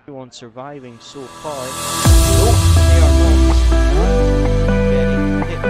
Everyone surviving so far. Oh, they are not getting hit.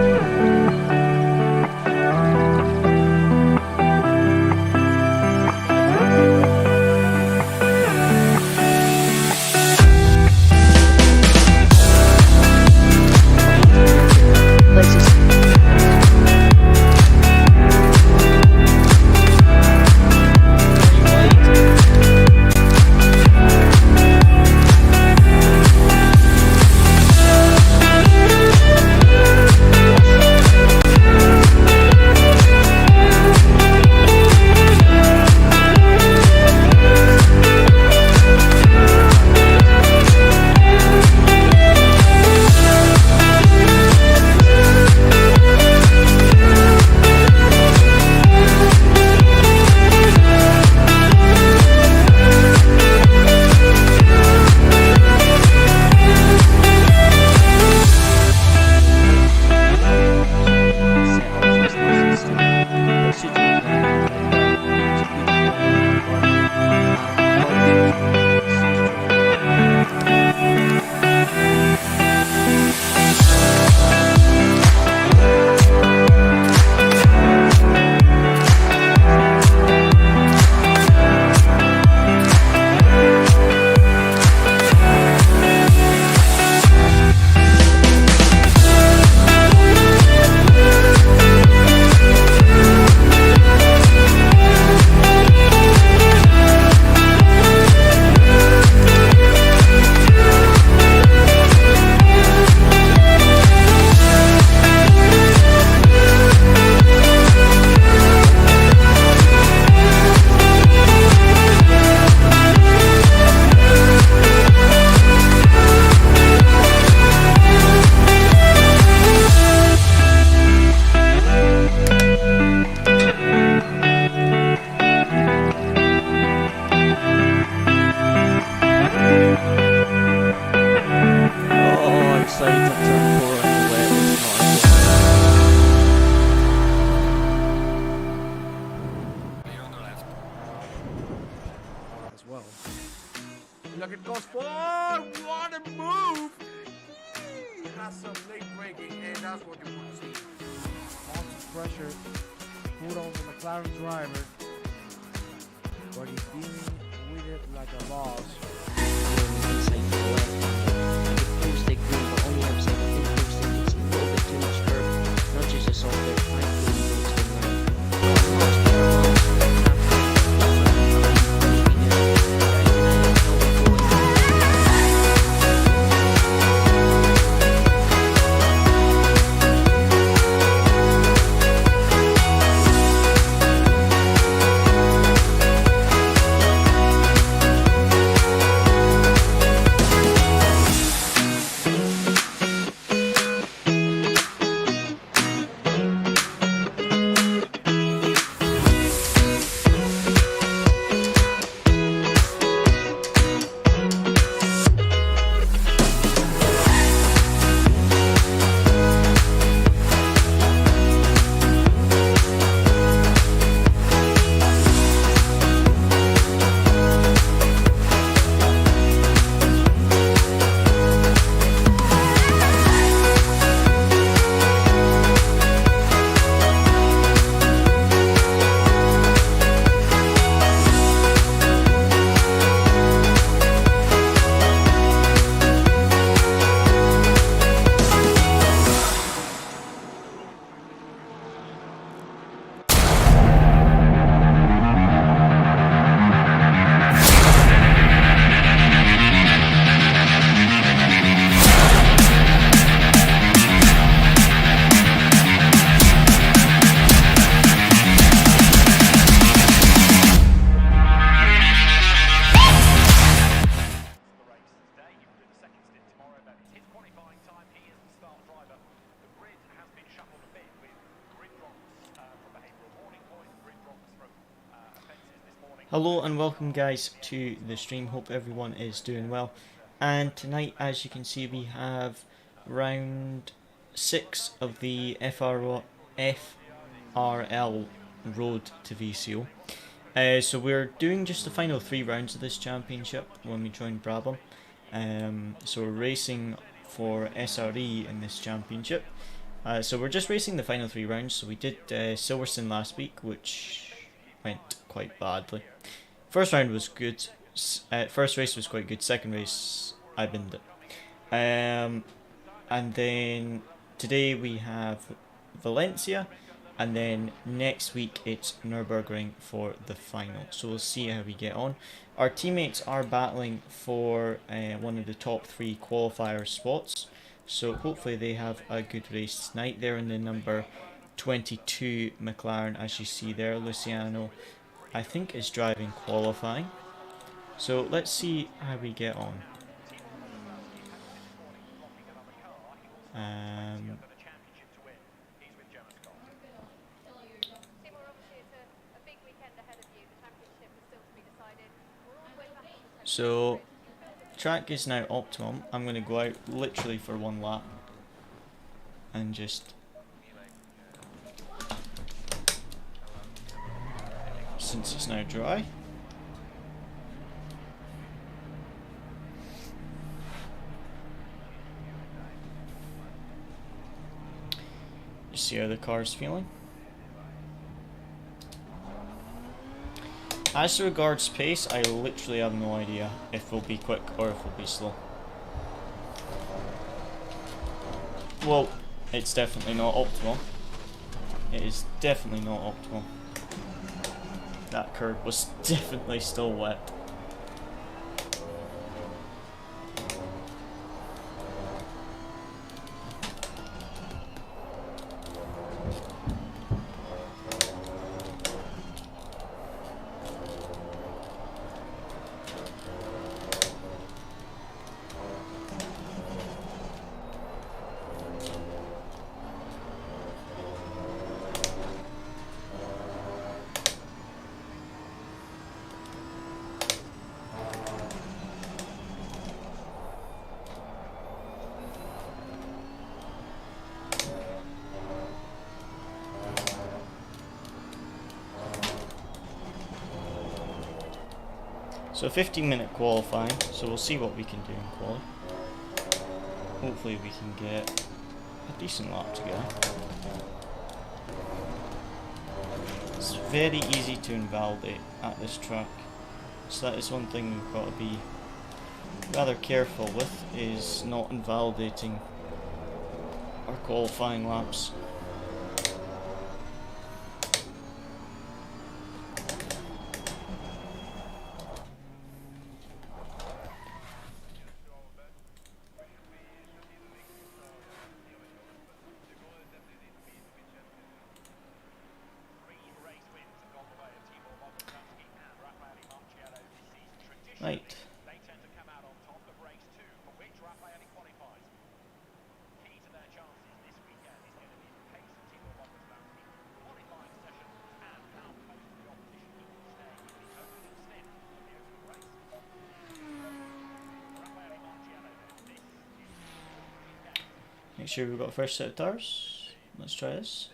Look, it goes forward. What a move! Has some late braking, and that's what you want to see. Lots of pressure put on the McLaren driver, but he's dealing with it like a boss. Hello and welcome guys to the stream, hope everyone is doing well. And tonight, as you can see, we have round 6 of the FRL Road to VCO. So we're doing just the final 3 rounds of this championship when we joined Brabham. So we're racing for SRE in this championship. So we're just racing the final 3 rounds. So we did Silverstone last week, which went quite badly. First round was good. First race was quite good. Second race, I binned it. And then today we have Valencia, and then next week it's Nürburgring for the final. So we'll see how we get on. Our teammates are battling for one of the top 3 qualifier spots, so hopefully they have a good race tonight. They're in the number 22 McLaren, as you see there. Luciano, I think, is driving qualifying. So let's see how we get on. So track is now optimum. I'm going to go out literally for 1 lap and just since it's now dry. Just see how the car's feeling. As regards pace, I literally have no idea if we'll be quick or if we'll be slow. Well, it's definitely not optimal. It is definitely not optimal. That curb was definitely still wet. So 15-minute qualifying, so we'll see what we can do in quali. Hopefully we can get a decent lap together. It's very easy to invalidate at this track, so that is one thing we've got to be rather careful with, is not invalidating our qualifying laps. Right. Make sure we've got a fresh set of tires. Let's try this.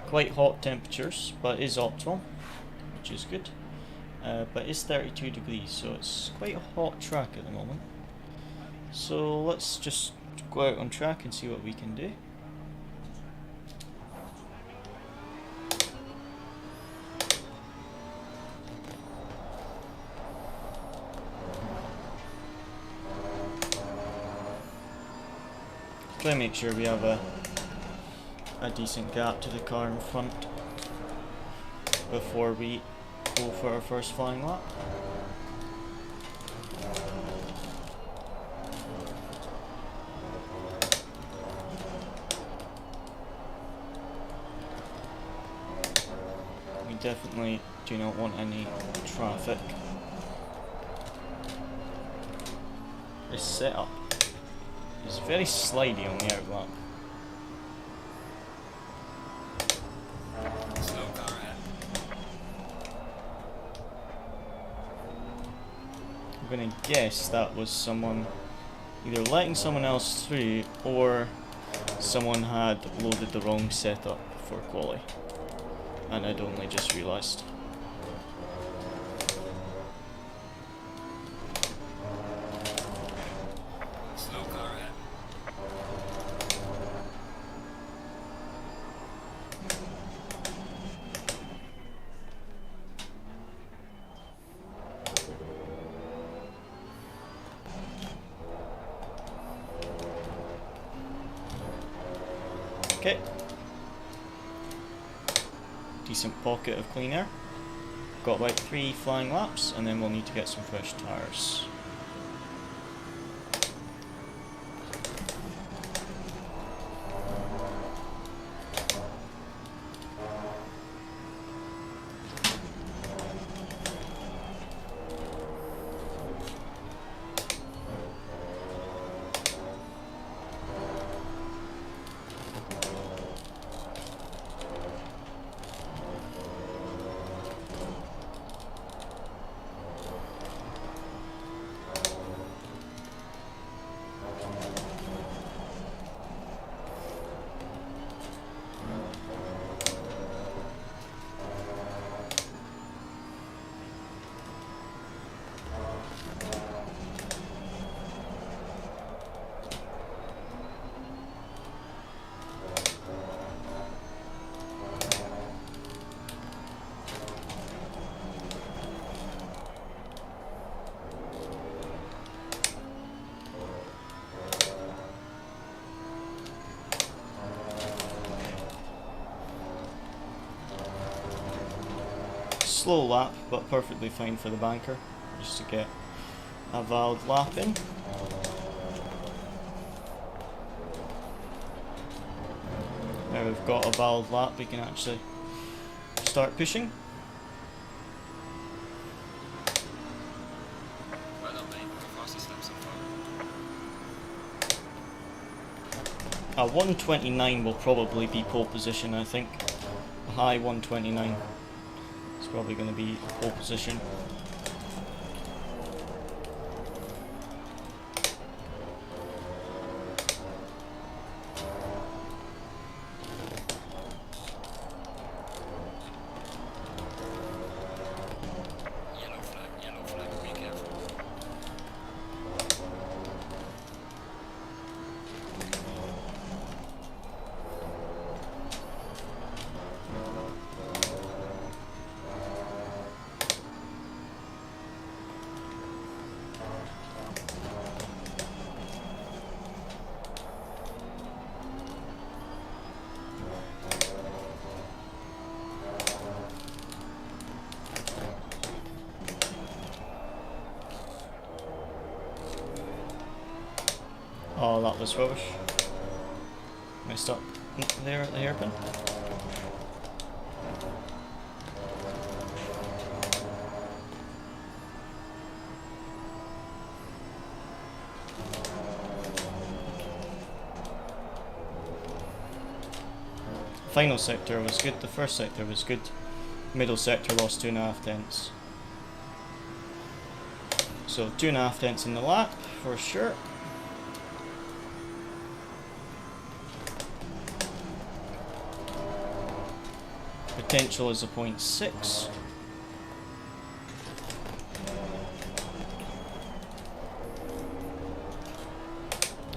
Quite hot temperatures, but is optimal, which is good. But it's 32 degrees, so it's quite a hot track at the moment. So let's just go out on track and see what we can do. Try and make sure we have a decent gap to the car in front before we go for our first flying lap. We definitely do not want any traffic. This setup is very slidey on the outlap. I'm gonna guess that was someone either letting someone else through or someone had loaded the wrong setup for quali and I'd only just realised. Okay. Decent pocket of clean air. Got about 3 flying laps and then we'll need to get some fresh tyres. Slow lap, but perfectly fine for the banker, just to get a valid lap in. Now we've got a valid lap, we can actually start pushing. A 129 will probably be pole position, I think. A high 129. Probably going to be pole position. Yellow flag, be careful. Oh, that was rubbish. Messed up there at the hairpin. Final sector was good, the first sector was good. Middle sector lost 2.5 tenths. So 2.5 tenths in the lap for sure. Potential is a 0.6.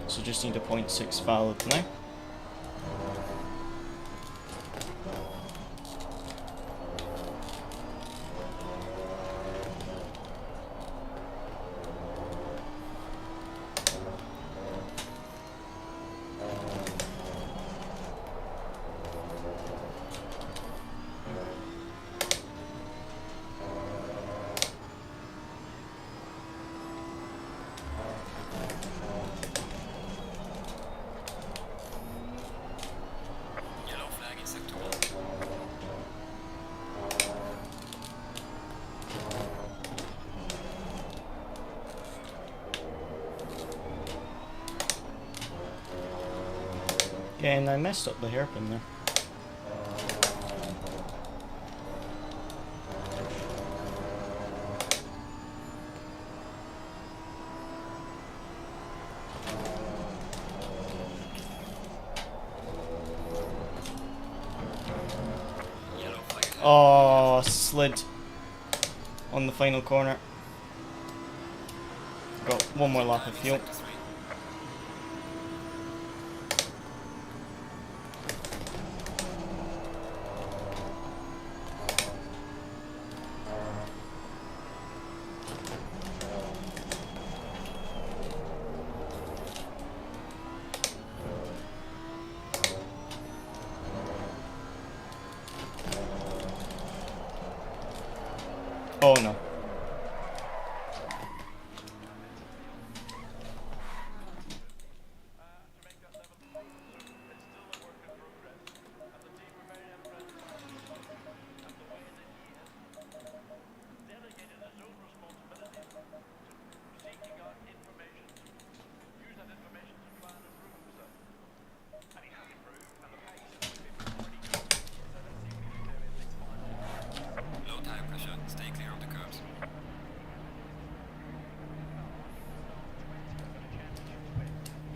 So just need a 0.6 valid now. Yeah, and I messed up the hairpin there. Oh, slid on the final corner. Got one more lap of fuel. Oh no.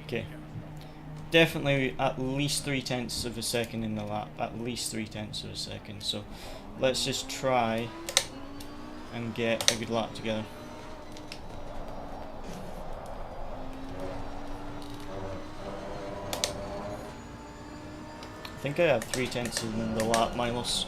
Okay. Definitely at least 0.3 of a second in the lap. At least 0.3 of a second. So let's just try and get a good lap together. I think I have 0.3 in the lap, Milos.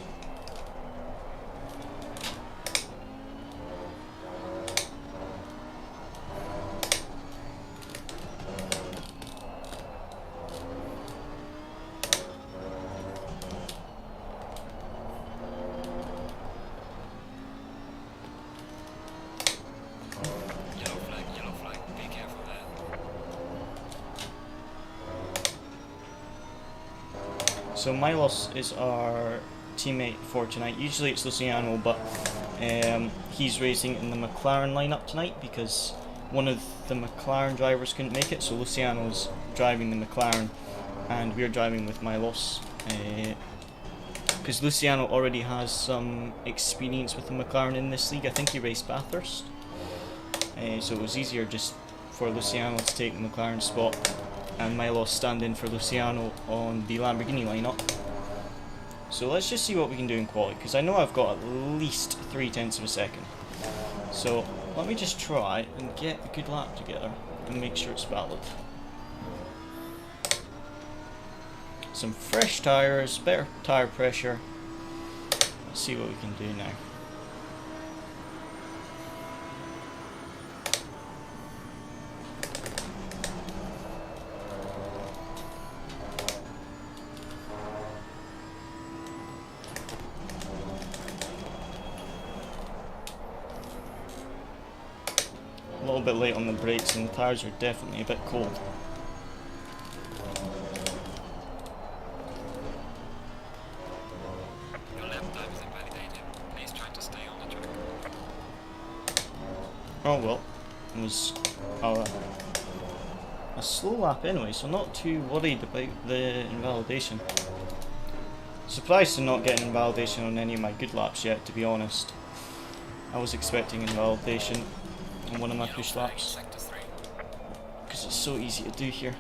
So Milos is our teammate for tonight. Usually it's Luciano, but he's racing in the McLaren lineup tonight because one of the McLaren drivers couldn't make it. So Luciano's driving the McLaren and we're driving with Milos. Because Luciano already has some experience with the McLaren in this league. I think he raced Bathurst. So it was easier just for Luciano to take the McLaren spot and Milos stand in for Luciano on the Lamborghini lineup. So let's just see what we can do in quality, because I know I've got at least 0.3 of a second. So let me just try and get a good lap together and make sure it's valid. Some fresh tyres, better tyre pressure. Let's see what we can do now. A little bit late on the brakes and the tyres are definitely a bit cold. Your lap time is invalidated. Please try to stay on the track. Oh well, it was a slow lap anyway, so not too worried about the invalidation. Surprised to not get invalidation on any of my good laps yet, to be honest. I was expecting invalidation on one of my push laps because it's so easy to do here.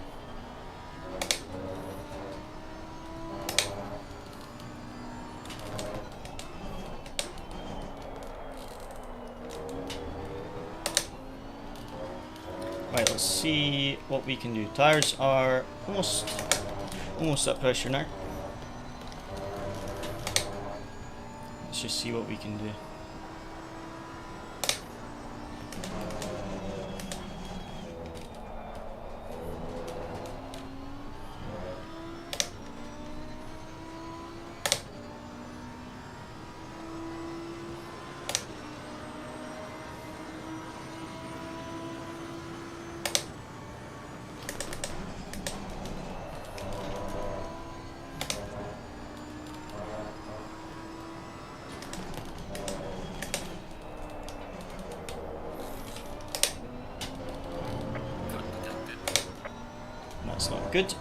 Right, let's see what we can do. Tires are almost at pressure now. Let's just see what we can do. That's not good.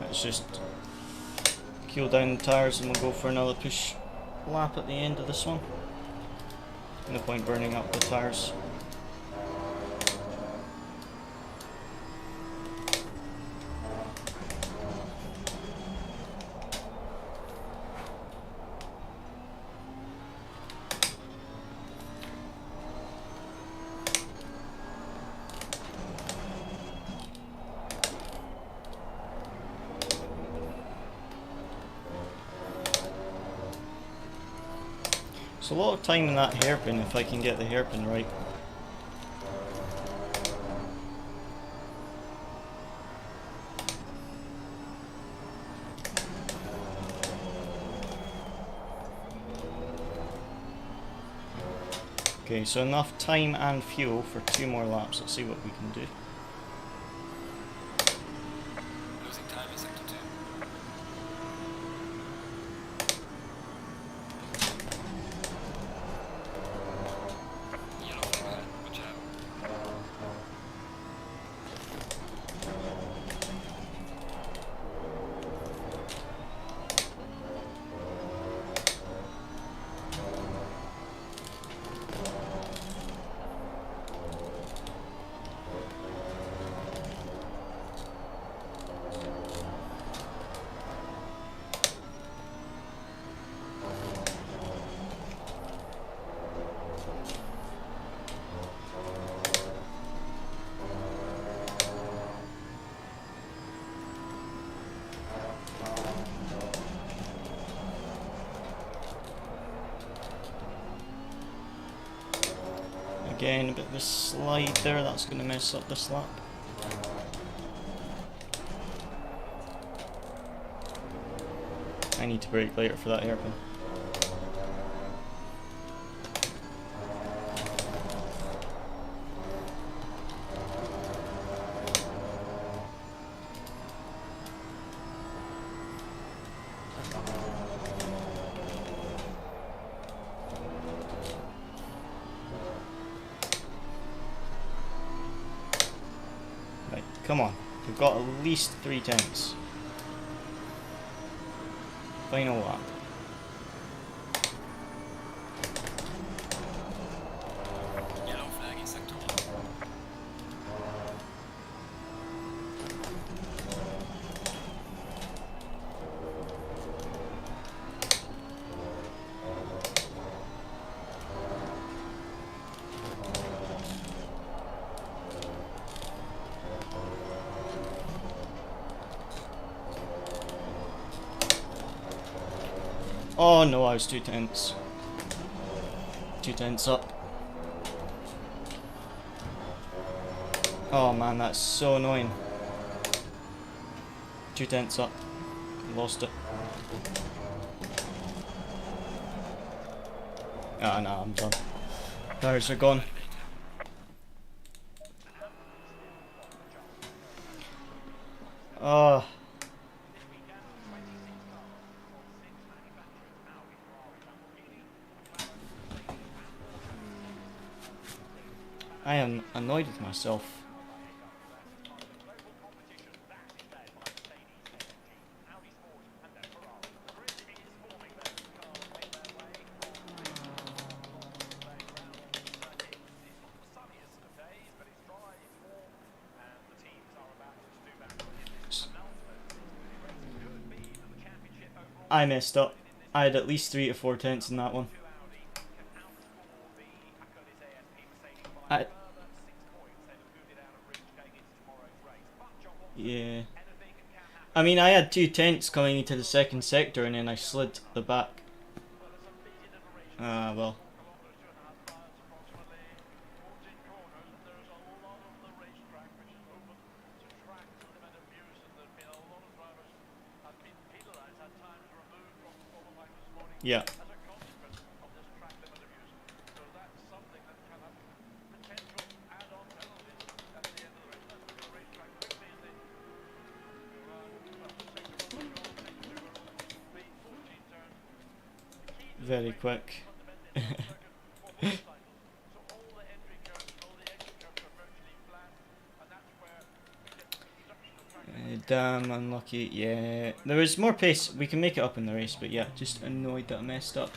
Let's just cool down the tyres and we'll go for another push lap at the end of this one. No point burning up the tyres. It's a lot of time in that hairpin if I can get the hairpin right. Okay, so enough time and fuel for 2 more laps. Let's see what we can do. Losing time in sector 2. Yellow flag ahead. Watch out. Again, a bit of a slide there, that's going to mess up this lap. I need to brake later for that hairpin. Right, come on. We've got at least 3 tenths. Final lap. Yellow flag in sector 1. Oh no, I was 2 tenths. 2 tenths up. Oh man, that's so annoying. 2 tenths up. Lost it. Ah, no, I'm done. Tires are gone. Oh. I am annoyed with myself. I messed up. I had at least 3 to 4 tenths in that one. Yeah. I mean, I had 2 tenths coming into the second sector and then I slid the back. Ah, well. Yeah. Very quick. Damn unlucky. Yeah, there was more pace. We can make it up in the race, but yeah, just annoyed that I messed up.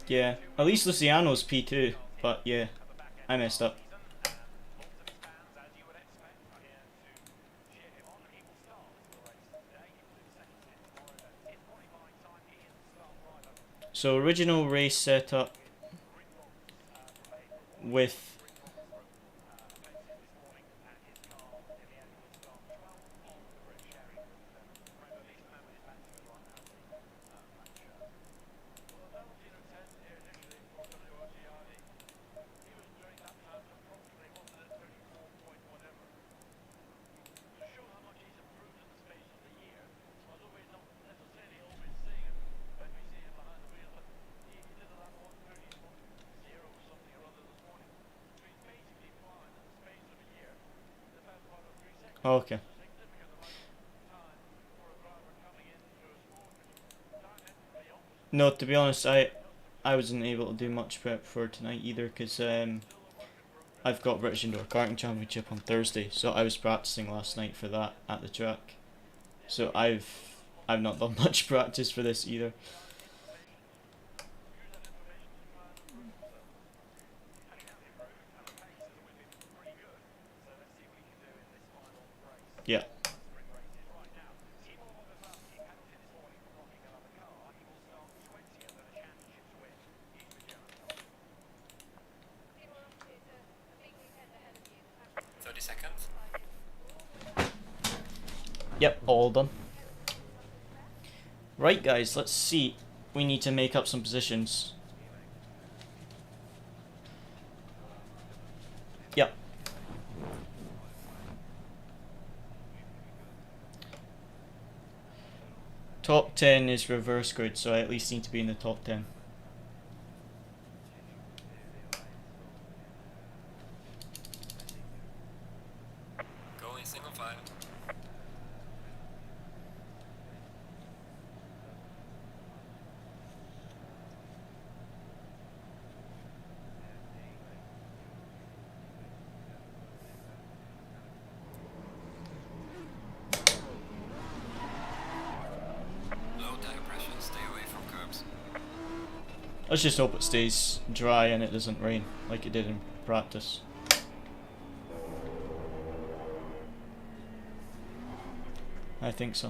Yeah, at least Luciano's P2, but yeah, I messed up. So original race setup with Okay. No, to be honest, I wasn't able to do much prep for tonight either, because I've got British Indoor Karting Championship on Thursday, so I was practicing last night for that at the track. So I've not done much practice for this either. Yeah. Seconds. Yep, all done. Right guys, let's see. We need to make up some positions. Yep. Top 10 is reverse grid, so I at least need to be in the top 10. Going single file. Let's just hope it stays dry and it doesn't rain like it did in practice. I think so.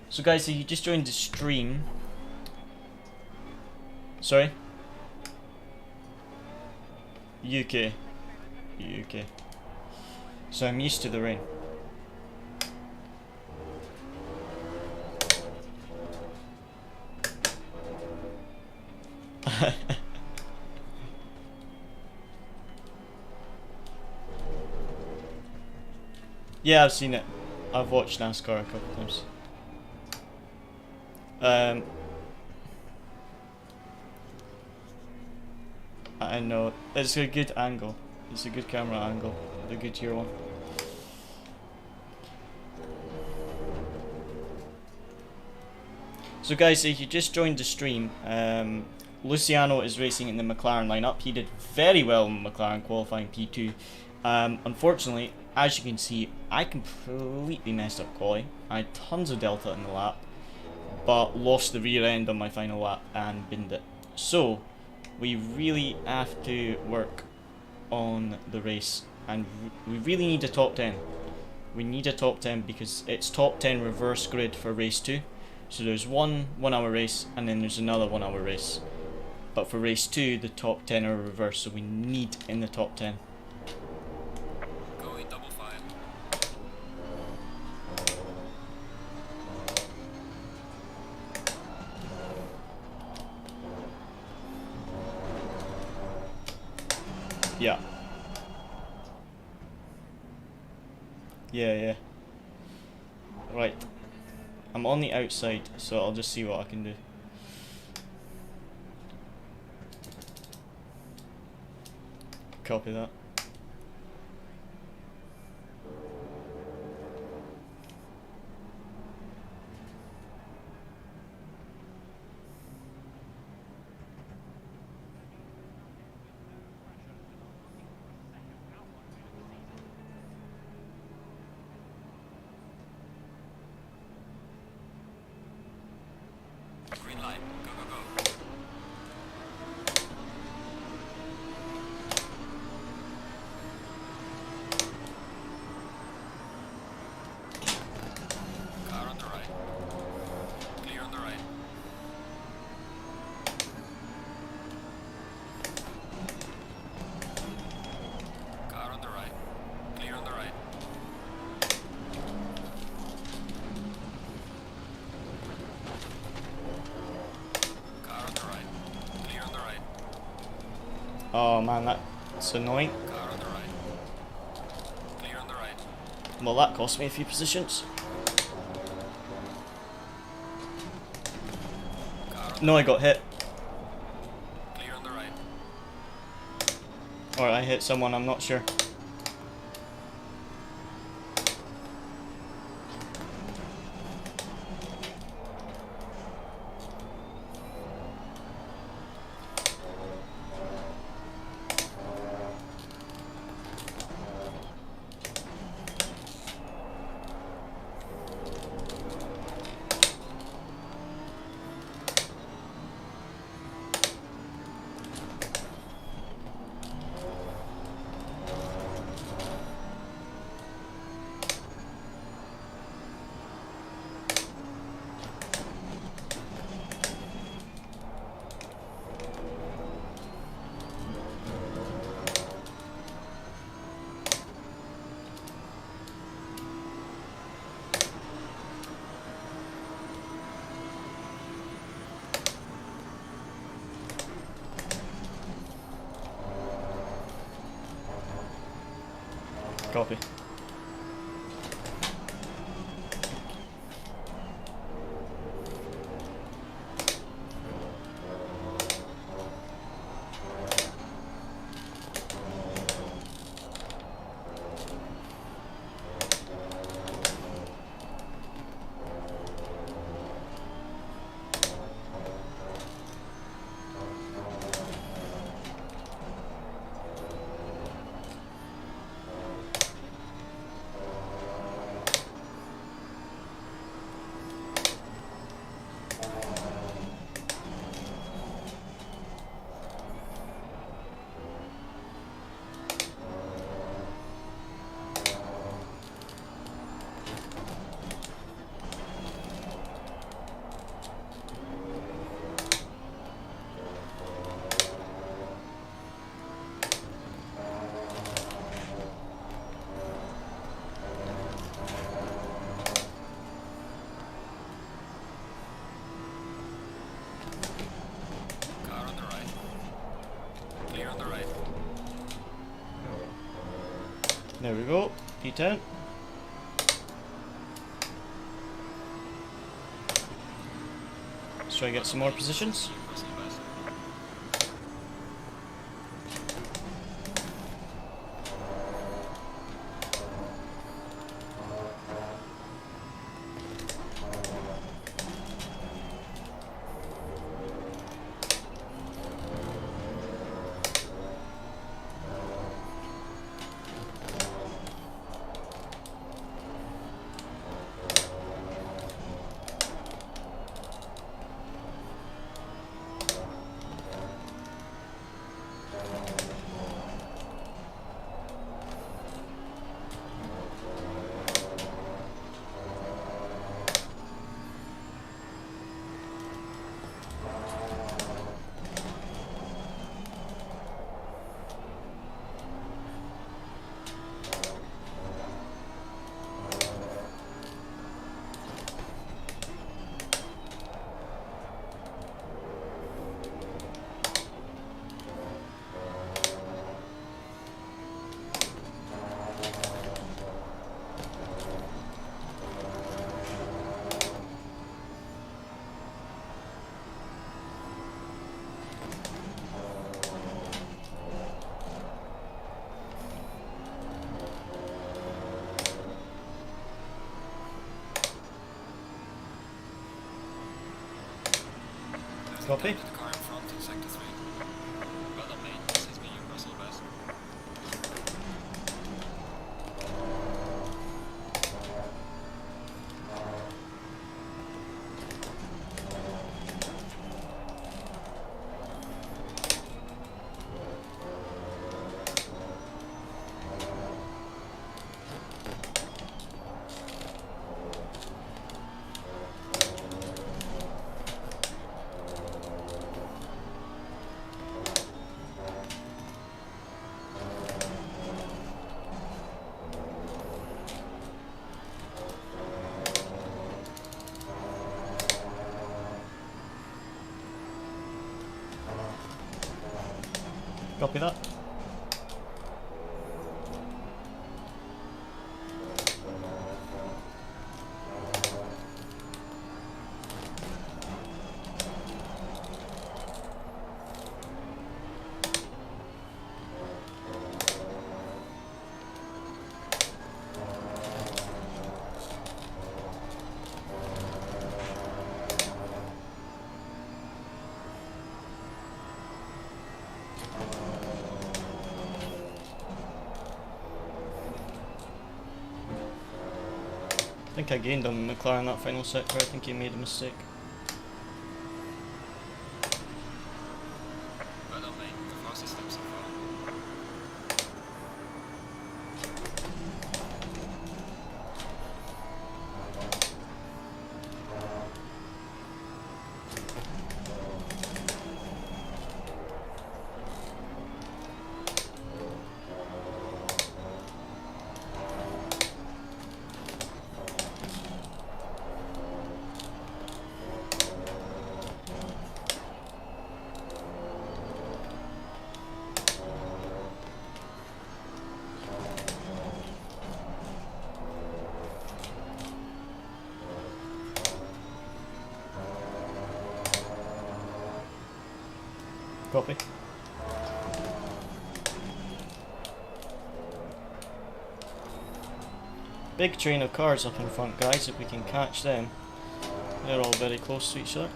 So guys, if you just joined the stream... Sorry? UK. UK. So I'm used to the rain. Yeah, I've seen it. I've watched NASCAR a couple times. I know. It's a good angle. It's a good camera angle. The Goodyear one. So guys, if you just joined the stream, Luciano is racing in the McLaren lineup. He did very well in McLaren qualifying P2. Unfortunately, as you can see, I completely messed up quali. I had tons of delta in the lap, but lost the rear end on my final lap and binned it. So, we really have to work on the race, and we really need a top 10. We need a top 10 because it's top 10 reverse grid for race 2. So there's one 1 hour race and then there's another 1 hour race. But for race 2, the top 10 are reverse, so we need in the top 10. Going double file. Yeah. Yeah. Right. I'm on the outside, so I'll just see what I can do. Copy that. Green light. Go, go, go. Car on the right. Clear on the right. Car on the right. Clear on the right. Car on the right. Clear on the right. Oh man, that's annoying. Car on the right. Clear on the right. Well, that cost me a few positions. Car on No, I got hit. Clear on the right. Or I hit someone, I'm not sure. Copy. Car on the right. Clear on the right. There we go. P10. Let's try and get some more positions. Russell best. Copy. The car in front in sector 3. Well done, mate. This is me, Russell best. Copy that. I think I gained on McLaren that final sector. I think he made a mistake. Well done, mate. The fastest step so far. Copy. Big train of cars up in front, guys, if we can catch them. They're all very close to each other.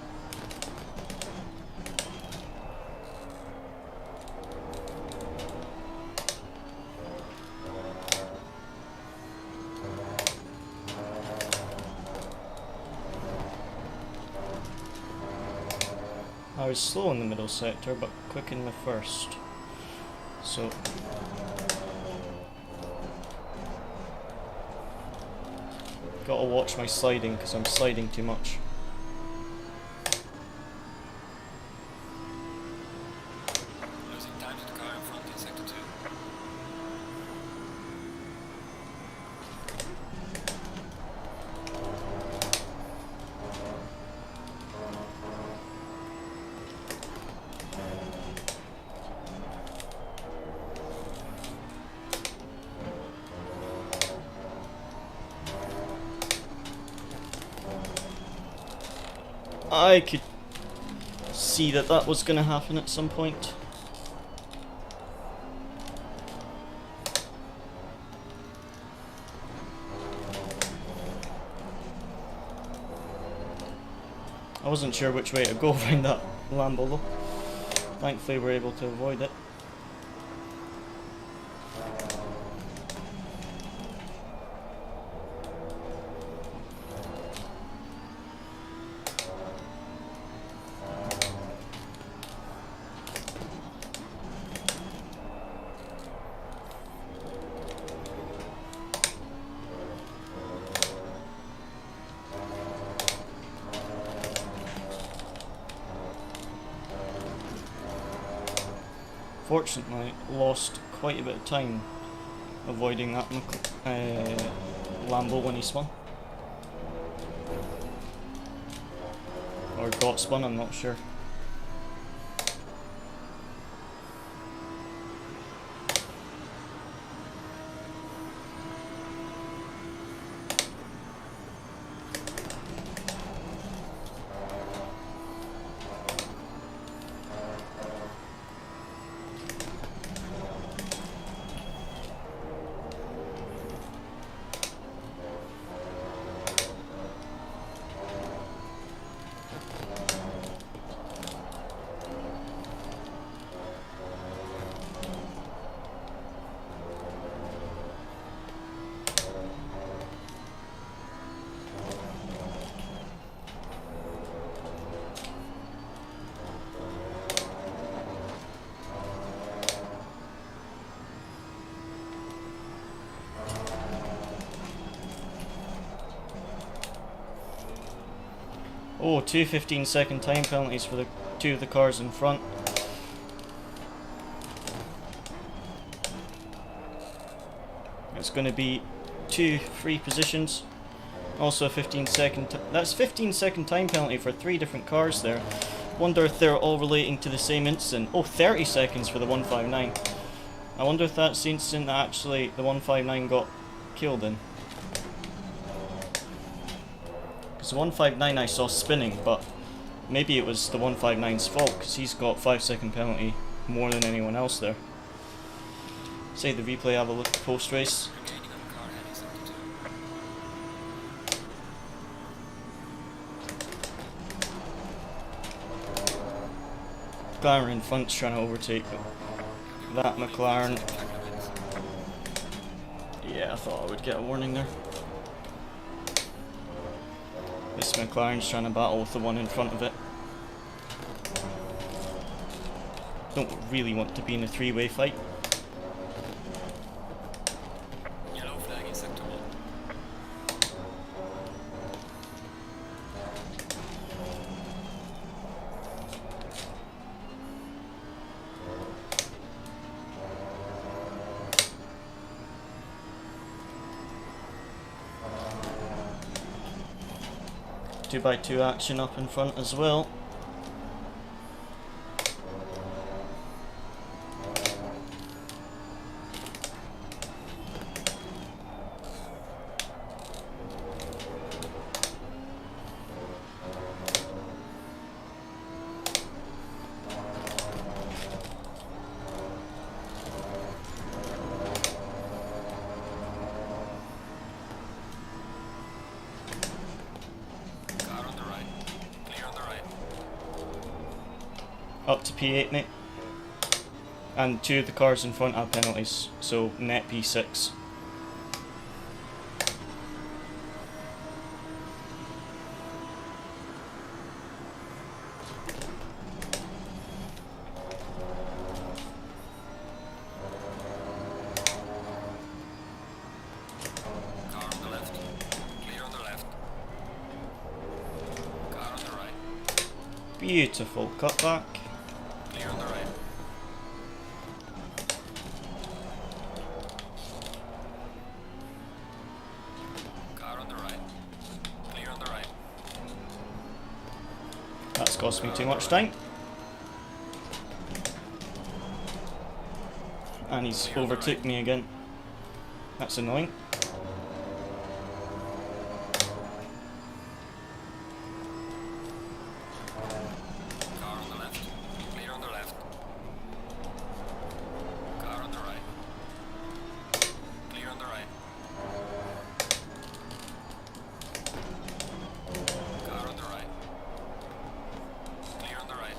I was slow in the middle sector, but quick in the first. So gotta watch my sliding because I'm sliding too much. Losing time to the car in front in sector 2. I could see that that was going to happen at some point. I wasn't sure which way to go around that Lambo though. Thankfully we were able to avoid it. Fortunately, lost quite a bit of time avoiding that Lambo when he spun. Or got spun, I'm not sure. Oh, two 15-second time penalties for the two of the cars in front. It's going to be 2 free positions. Also a 15-second. That's 15-second time penalty for 3 different cars there. Wonder if they're all relating to the same incident. Oh, 30 seconds for the 159. I wonder if that's the incident that actually the 159 got killed in. Because the 159 I saw spinning, but maybe it was the 159's fault because he's got 5-second penalty more than anyone else there. Say the replay, have a look at post race. Remaining on the car heading sector 2. McLaren in front's trying to overtake that McLaren. Yeah, I thought I would get a warning there. This McLaren's trying to battle with the one in front of it. Don't really want to be in a 3-way fight. Yellow flag in sector 1. Two by two action up in front as well. up to P8, mate. And 2 of the cars in front have penalties, so net P6. Car on the left. Clear on the left. Car on the right. Beautiful cutback. Clear on the right. Car on the right. Clear on the right. That's cost me too much time. And he's overtook me again. That's annoying. Car on the left. Clear on the left. Car on the right. Clear on the right. Car on the right. Clear on the right.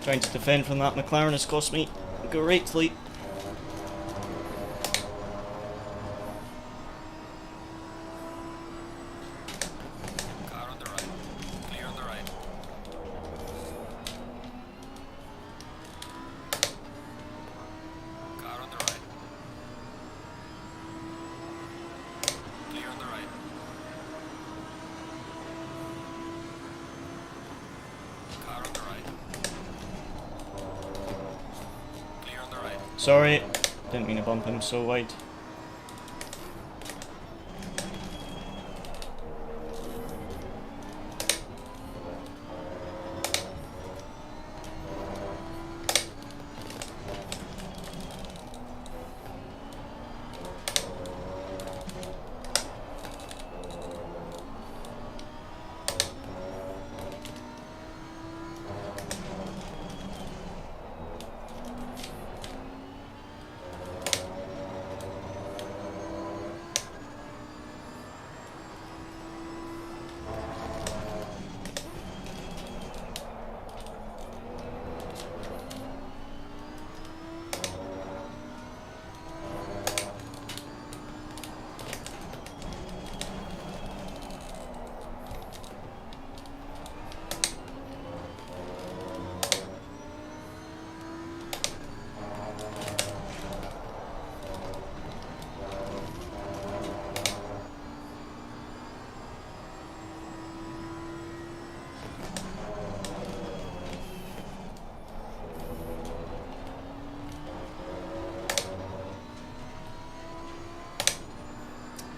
Trying to defend from that McLaren has cost me greatly. Car on the right. Clear on the right. Car on the right. Clear on the right. Car on the right. Clear on the right. Sorry, didn't mean to bump him so wide.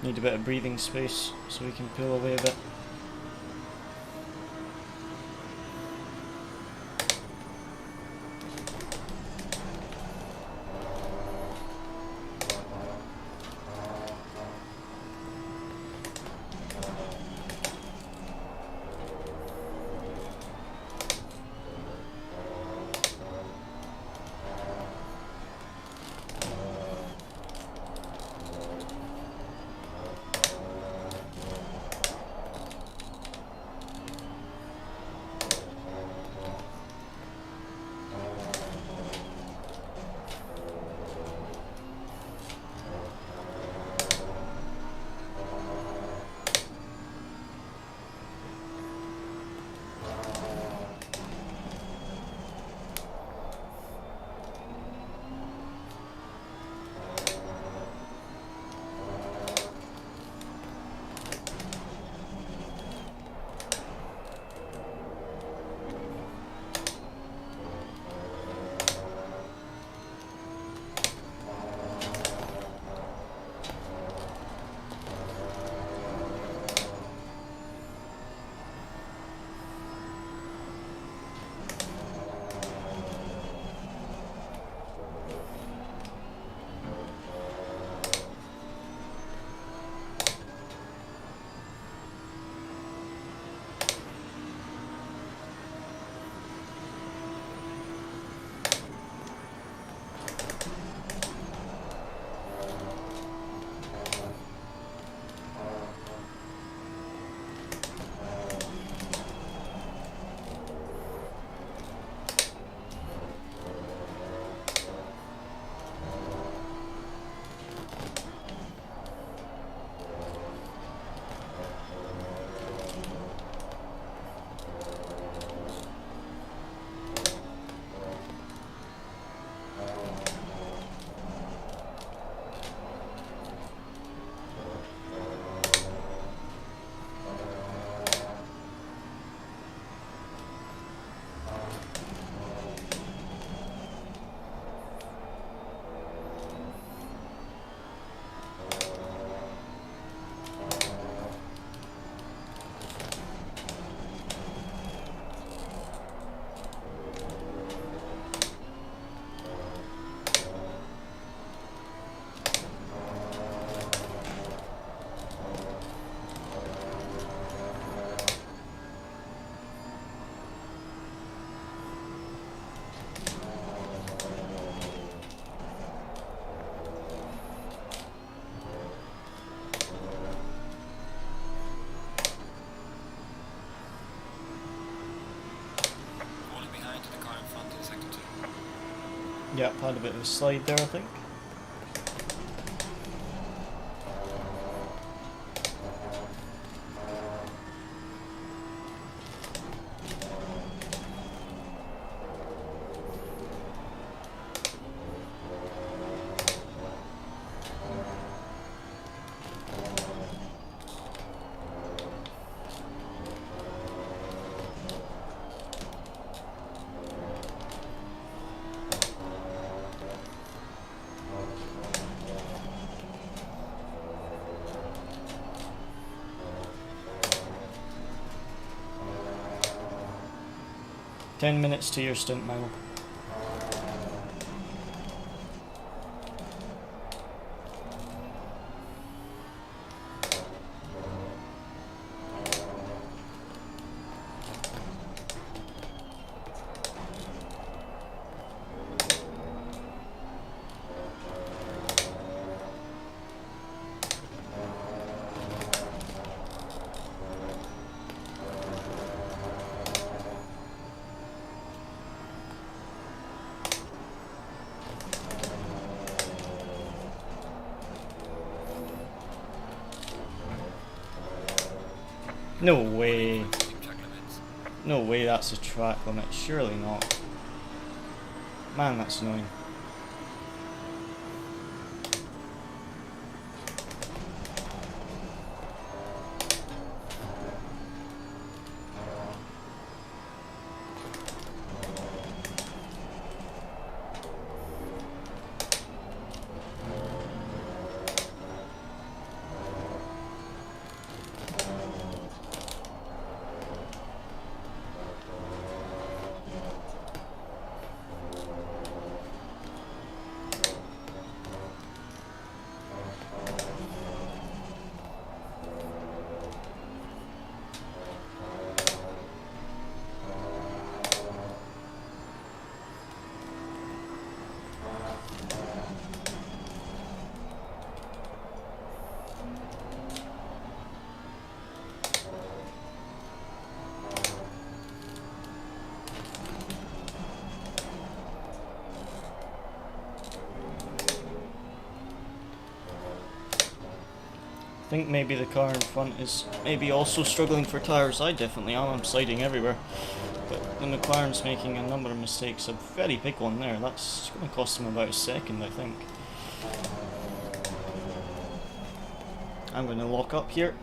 Need a bit of breathing space so we can pull away a bit. Yep, had a bit of a slide there, I think. "10 minutes to your stint, Milo." No way. Track limits. No way that's a track limit. Surely not. Man, that's annoying. I think maybe the car in front is maybe also struggling for tyres. I definitely am. I'm sliding everywhere. But the McLaren's making a number of mistakes. A very big one there. That's going to cost him about a second, I think. I'm going to lock up here.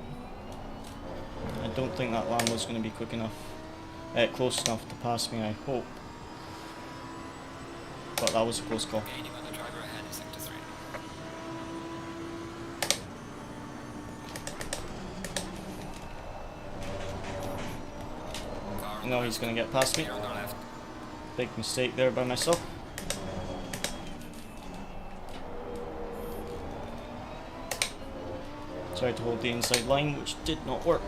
I don't think that Lambo's going to be quick enough, close enough to pass me, I hope. But that was a close call. Gaining on the driver ahead is sector 3. No, he's going to get past me. Clear on the left. Big mistake there by myself. Tried to hold the inside line, which did not work.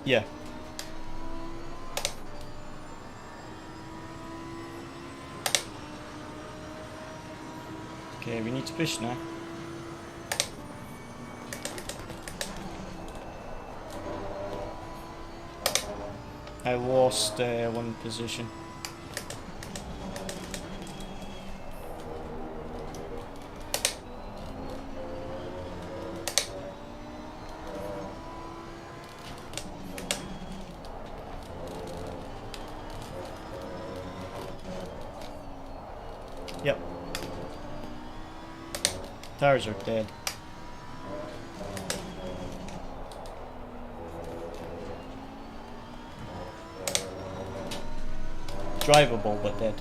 Yeah. Okay, we need to push now. I lost one position. Tires are dead. Drivable, but dead.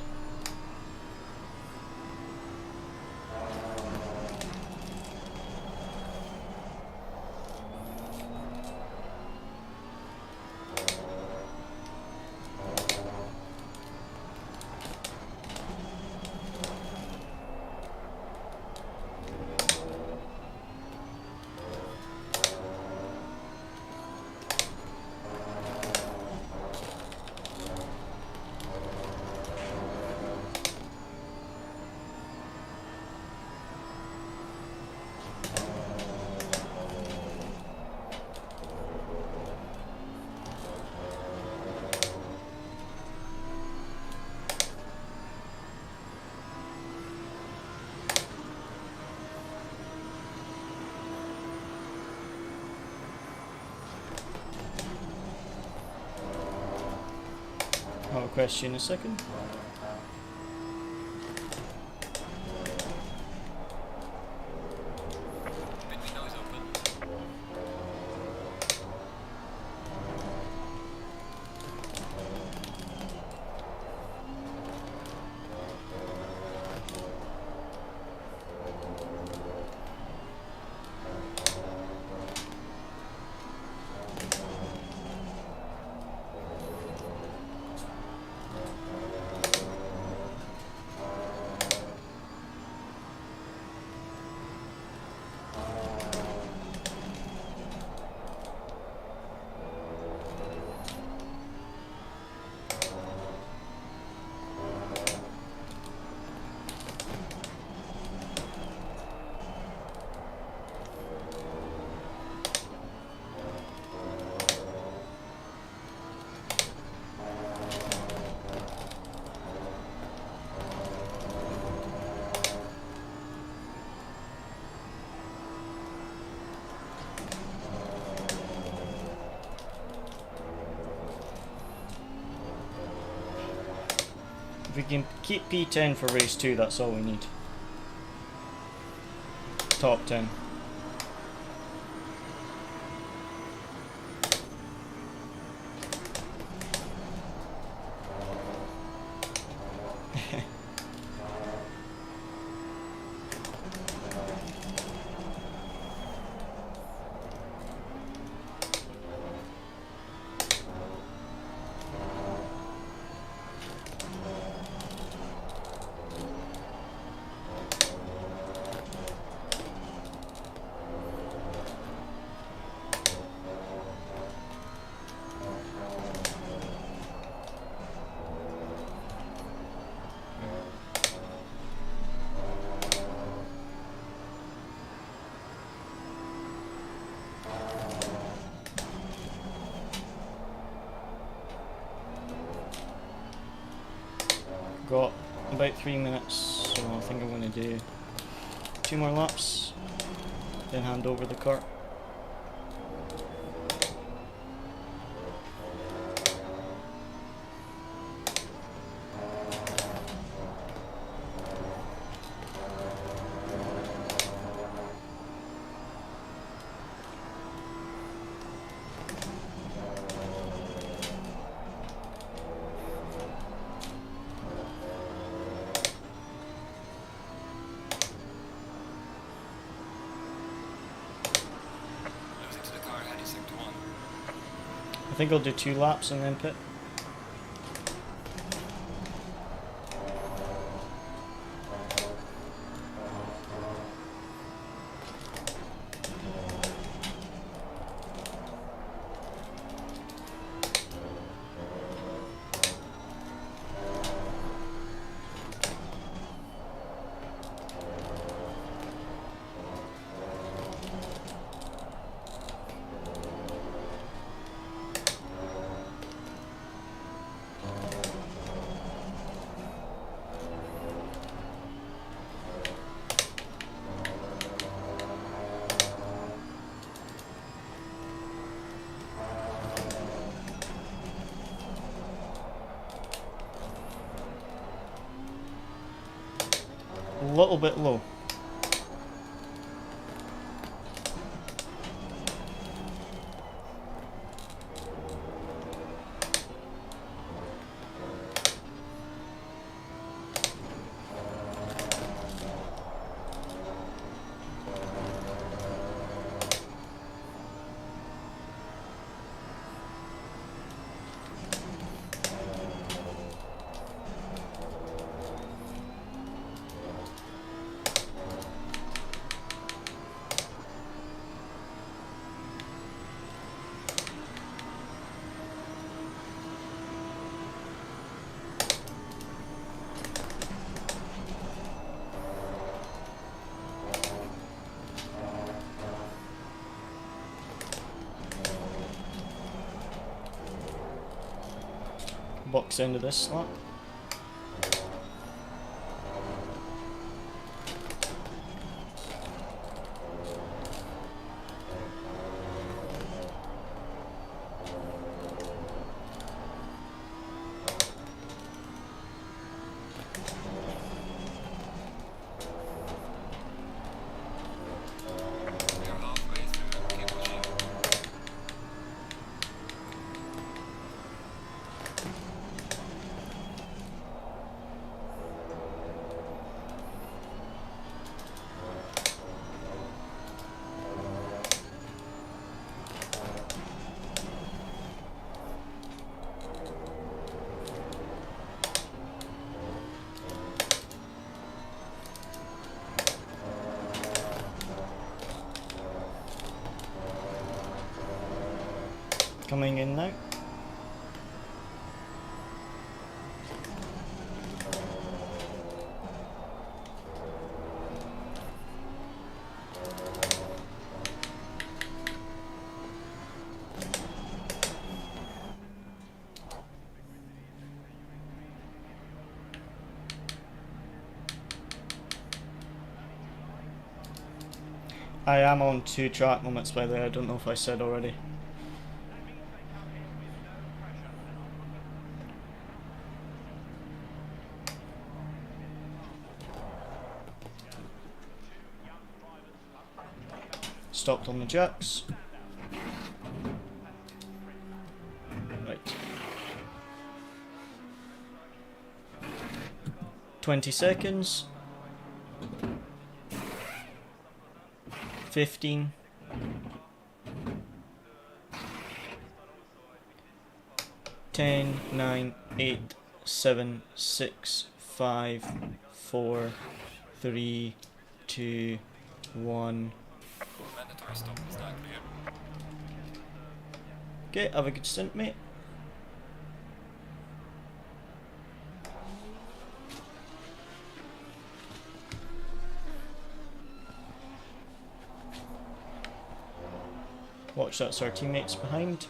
I'll question in a second. Mid window is open. If we can keep P10 for race 2, that's all we need. Top 10. Got about 3 minutes, so I think I'm going to do 2 more laps, then hand over the cart. I think I'll do 2 laps and then pit. A little bit low. box end of this lap. We are halfway through cable shield. Coming in now. I am on 2 track limits, by the way. I don't know if I said already. Stopped on the jacks. Right. 20 seconds. 15. 10, 9, 8, 7, 6, 5, 4, 3, 2, 1. Mandatory stop, is that clear? Okay, have a good stint, mate. Watch, that's our teammates behind.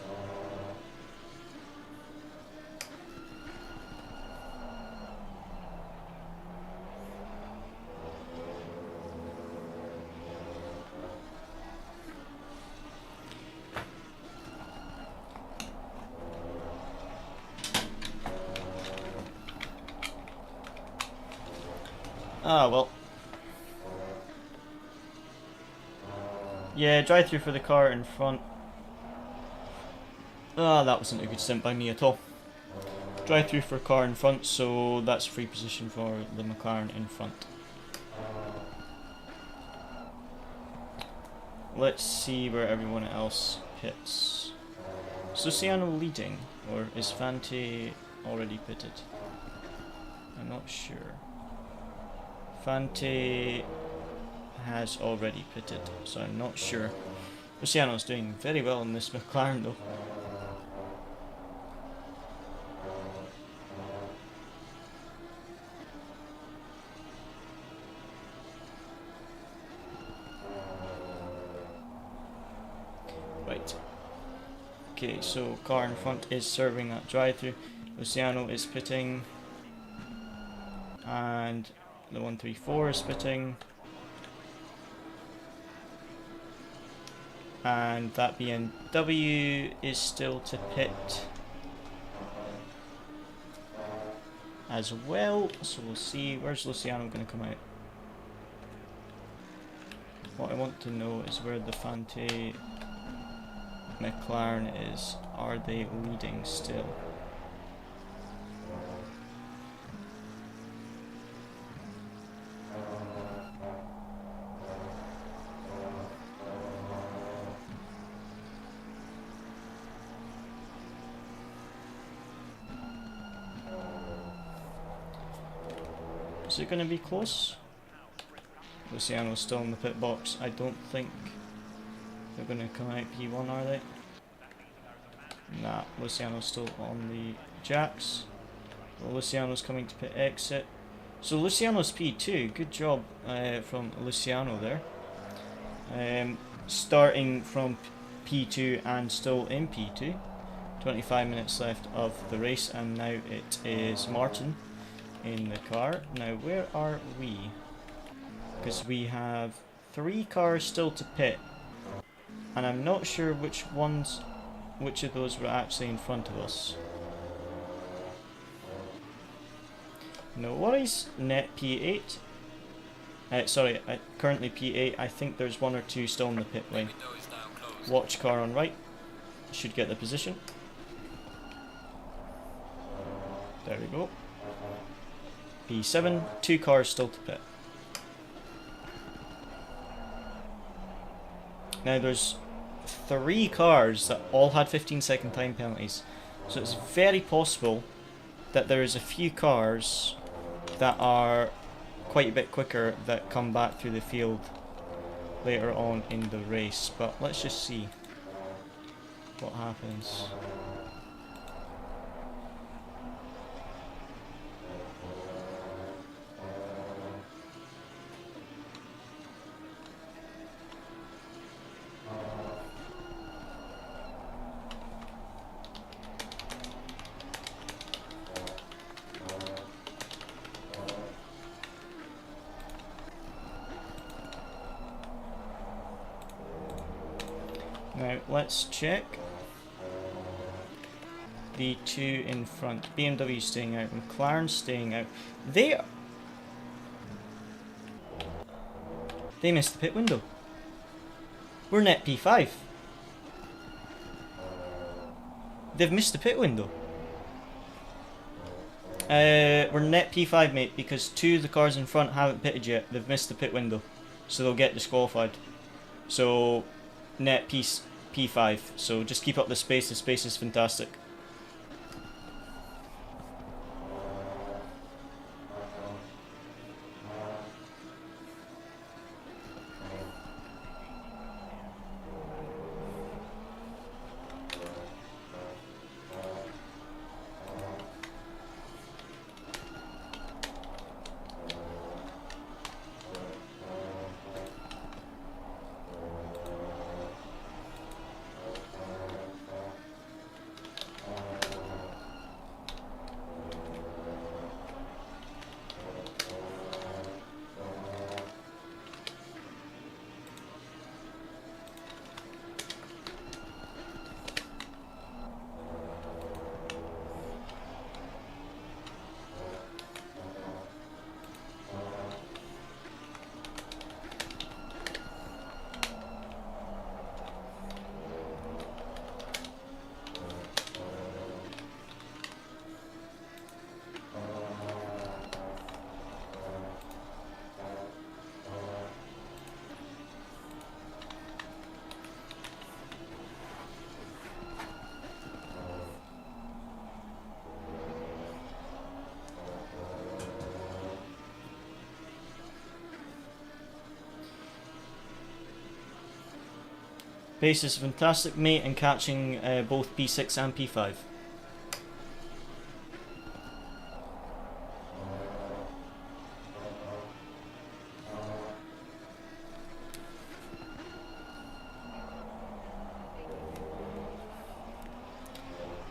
Ah, well. Yeah, drive through for the car in front. Ah, that wasn't a good stint by me at all. Drive through for car in front, so that's free position for the McLaren in front. Let's see where everyone else hits. Is Luciano leading, or is Fante already pitted? I'm not sure. Fante has already pitted, so I'm not sure. Luciano's doing very well in this McLaren though. Right. Okay, so car in front is serving that drive-through. Luciano is pitting. And the 134 is pitting. And that BMW is still to pit as well. So we'll see. Where's Luciano going to come out? What I want to know is where the Fante McLaren is. Are they leading still? Is it going to be close? Luciano's still in the pit box. I don't think they're going to come out P1, are they? Nah, Luciano's still on the jacks. Well, Luciano's coming to pit exit. So Luciano's P2. Good job from Luciano there. Starting from P2 and still in P2. 25 minutes left of the race, and now it is Martin in the car. Now where are we? Because we have 3 cars still to pit, and I'm not sure which of those were actually in front of us. No worries. Net P8. Sorry, currently P8. I think there's 1 or 2 still in the pit lane. Window is now closed. Watch car on right. Should get the position. There we go. P7. 2 cars still to pit. Now there's 3 cars that all had 15-second time penalties. So it's very possible that there is a few cars that are quite a bit quicker that come back through the field later on in the race. But let's just see what happens. Now let's check the 2 in front. BMW staying out, McLaren staying out. They missed the pit window. We're net P5. They've missed the pit window. We're net P5, mate, because 2 of the cars in front haven't pitted yet. They've missed the pit window, so they'll get disqualified. So net P5. So just keep up the space. The space is fantastic. Pace is fantastic, mate, and catching both P6 and P5.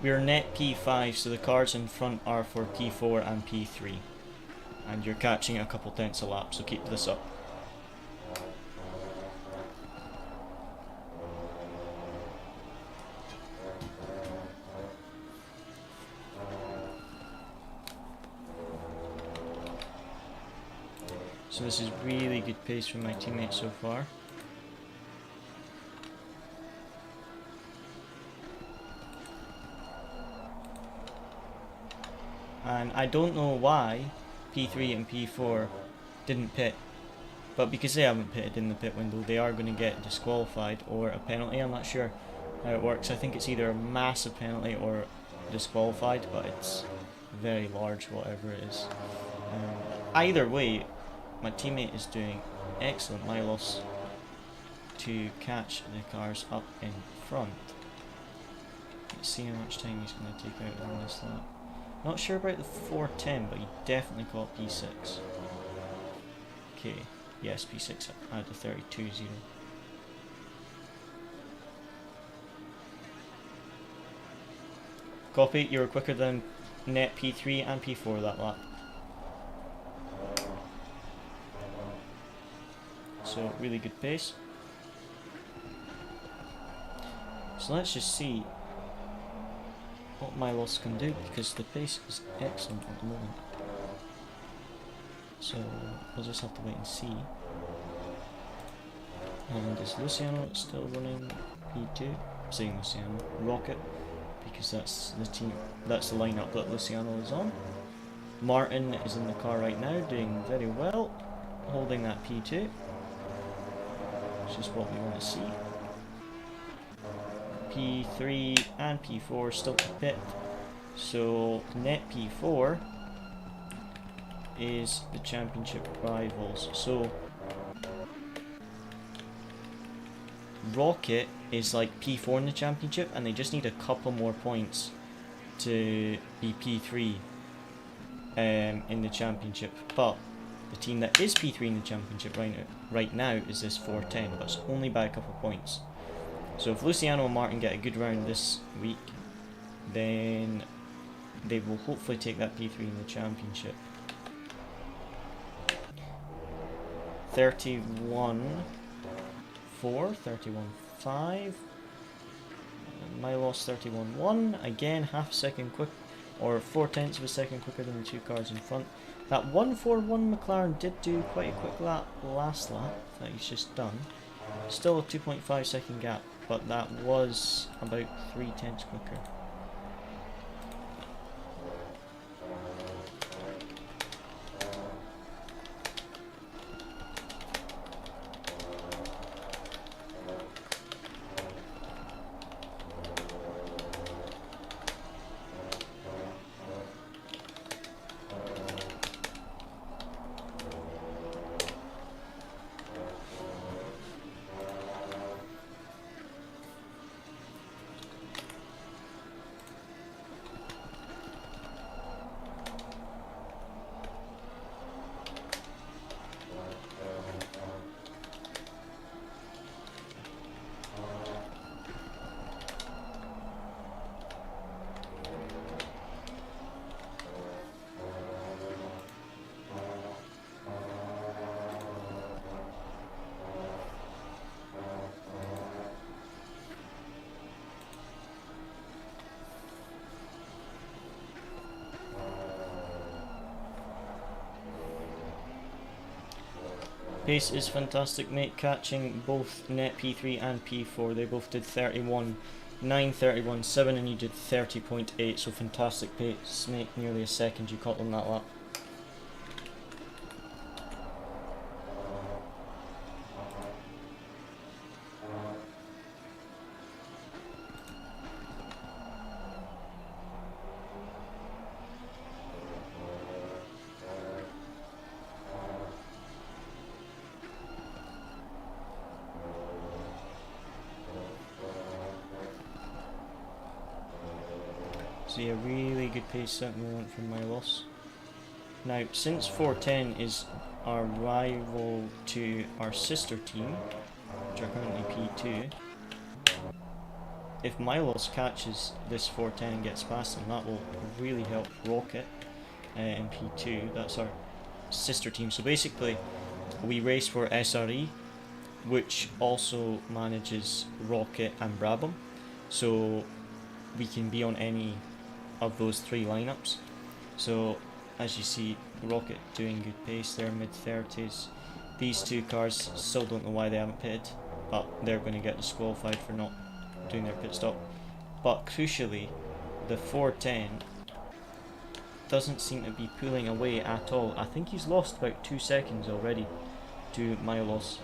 We're net P5, so the cars in front are for P4 and P3. And you're catching a couple tenths a lap, so keep this up. So this is really good pace from my teammates so far. And I don't know why P3 and P4 didn't pit, but because they haven't pitted in the pit window, they are going to get disqualified or a penalty. I'm not sure how it works. I think it's either a massive penalty or disqualified, but it's very large, whatever it is. Either way, my teammate is doing excellent miles to catch the cars up in front. Let's see how much time he's going to take out on this lap. Not sure about the 410, but he definitely caught P6. Okay, yes, P6 out of 32.0. Copy, you were quicker than net P3 and P4 that lap. So really good pace. So let's just see what Milos can do, because the pace is excellent at the moment. So we'll just have to wait and see. And is Luciano still running P2? Saying Luciano. Rocket, because that's the team, that's the lineup that Luciano is on. Martin is in the car right now, doing very well, holding that P2. Which is what we want to see. P3 and P4 still to pit. So net P4 is the championship rivals. So Rocket is like P4 in the championship, and they just need a couple more points to be P3 in the championship. But the team that is P3 in the championship right now is this 410, but it's only by a couple points. So if Luciano and Martin get a good round this week, then they will hopefully take that P3 in the championship. 31-4, 31-5. Milos 31-1. Again, half a second quick, or 4/10 of a second quicker than the two cars in front. That 141 McLaren did do quite a quick lap last lap that he's just done. Still a 2.5 second gap, but that was about 3/10 quicker. Pace is fantastic, mate, catching both net P3 and P4. They both did 31.9, 31.7, and you did 30.8, so fantastic pace, mate. Nearly a second you caught them that lap. See a really good pace at the moment from Milos. Now, since 410 is our rival to our sister team, which are currently P2, if Milos catches this 410 and gets past them, that will really help Rocket in P2. That's our sister team. So basically, we race for SRE, which also manages Rocket and Brabham. So we can be on any of those three lineups. So as you see, Rocket doing good pace there, mid-30s. These two cars, still don't know why they haven't pitted, but they're going to get disqualified for not doing their pit stop. But crucially, the 410 doesn't seem to be pulling away at all. I think he's lost about 2 seconds already to Milos,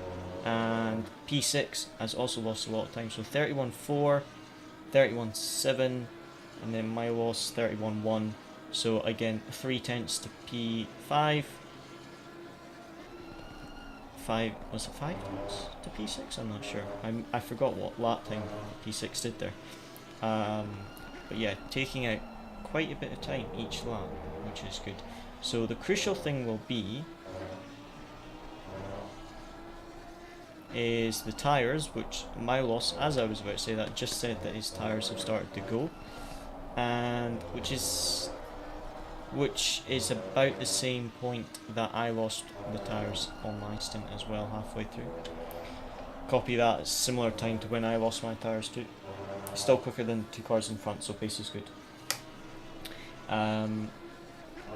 and P6 has also lost a lot of time. So 31.4, 31.7, and then Milos 31.1. So again, 3/10 to P5. Was it 5 tenths to P6? I'm not sure. I forgot what lap time P6 did there. But yeah, taking out quite a bit of time each lap, which is good. So the crucial thing will be is the tyres, which Milos, as I was about to say that, just said that his tyres have started to go. and which is about the same point that I lost the tyres on my stint as well, halfway through. Copy that, it's similar time to when I lost my tyres too. Still quicker than 2 cars in front, so pace is good.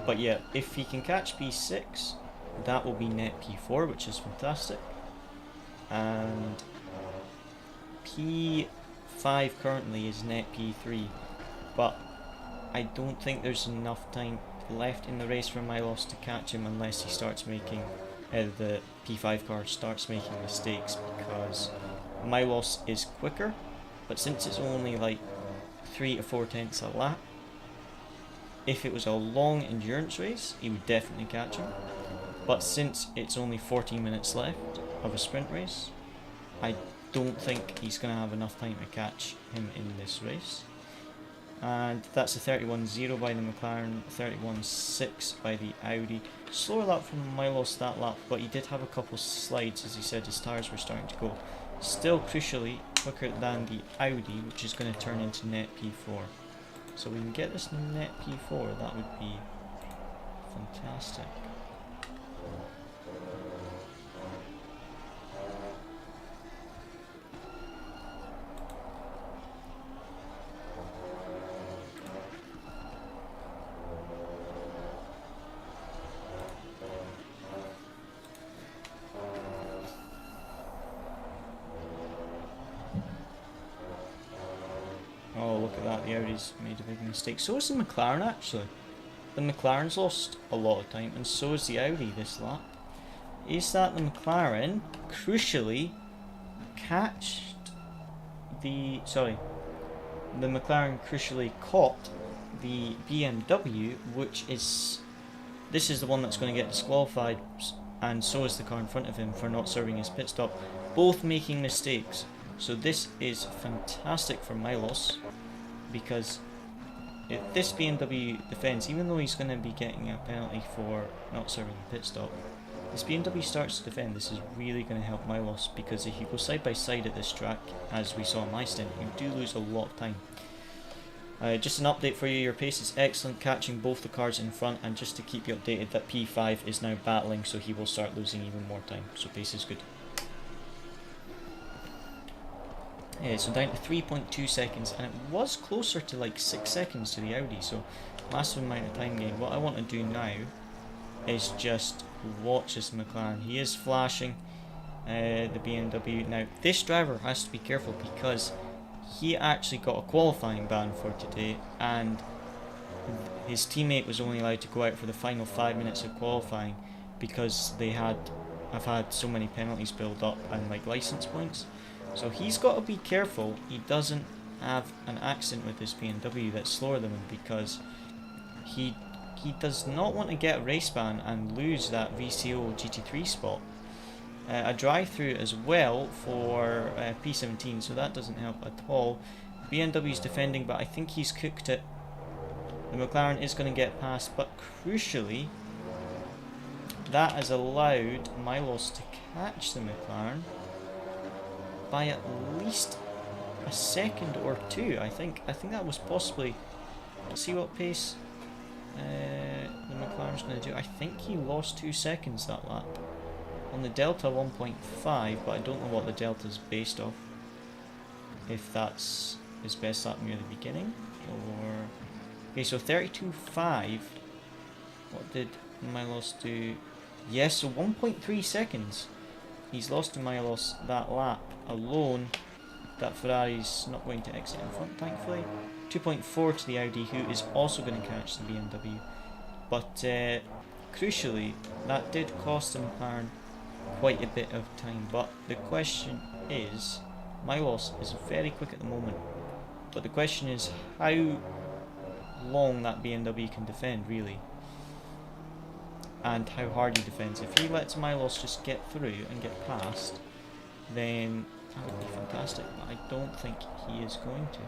But yeah, if he can catch P6, that will be net P4, which is fantastic. And P5 currently is net P3, but I don't think there's enough time left in the race for Milos to catch him unless he starts making, the P5 car starts making mistakes, because Milos is quicker, but since it's only like 3 to 4 tenths a lap, if it was a long endurance race, he would definitely catch him. But since it's only 14 minutes left of a sprint race, I don't think he's going to have enough time to catch him in this race. And that's a 31.0 by the McLaren, 31.6 by the Audi. Slower lap from Milos that lap, but he did have a couple slides, as he said his tyres were starting to go. Still crucially quicker than the Audi, which is going to turn into net P4. So we can get this net P4, that would be fantastic. Oh, look at that, the Audi's made a big mistake. So has the McLaren, actually. The McLaren's lost a lot of time, and so has the Audi this lap. Is that the McLaren, crucially, catched the... Sorry. The McLaren crucially caught the BMW, which is... This is the one that's going to get disqualified, and so is the car in front of him for not serving his pit stop. Both making mistakes. So this is fantastic for Milos, because if this BMW defends, even though he's going to be getting a penalty for not serving the pit stop, this BMW starts to defend, this is really going to help Milos, because if you go side by side at this track, as we saw in my stint, you do lose a lot of time. Just an update for you, your pace is excellent, catching both the cars in front, and just to keep you updated that P5 is now battling, so he will start losing even more time, so pace is good. So down to 3.2 seconds, and it was closer to like 6 seconds to the Audi, so massive amount of time gain. What I want to do now is just watch this McLaren. He is flashing the BMW. Now this driver has to be careful, because he actually got a qualifying ban for today, and his teammate was only allowed to go out for the final 5 minutes of qualifying because they have had so many penalties build up and like license points. So he's got to be careful he doesn't have an accident with this BMW that's slower than him, because he does not want to get a race ban and lose that VCO GT3 spot. A drive-through as well for P17, so that doesn't help at all. BMW's defending, but I think he's cooked it. The McLaren is going to get past, but crucially, that has allowed Milos to catch the McLaren by at least a second or two. I think that was possibly. Let's see what pace the McLaren's going to do. I think he lost 2 seconds that lap. On the Delta 1.5, but I don't know what the Delta is based off. If that's his best lap near the beginning, or... Okay, so 32.5. What did Milos do? Yes, so 1.3 seconds. He's lost to Milos that lap alone. That Ferrari's not going to exit in front, thankfully. 2.4 to the Audi, who is also going to catch the BMW. But crucially, that did cost the McLaren quite a bit of time. But the question is, Milos is very quick at the moment, but the question is how long that BMW can defend, really, and how hard he defends. If he lets Milos just get through and get past, then that would be fantastic, but I don't think he is going to.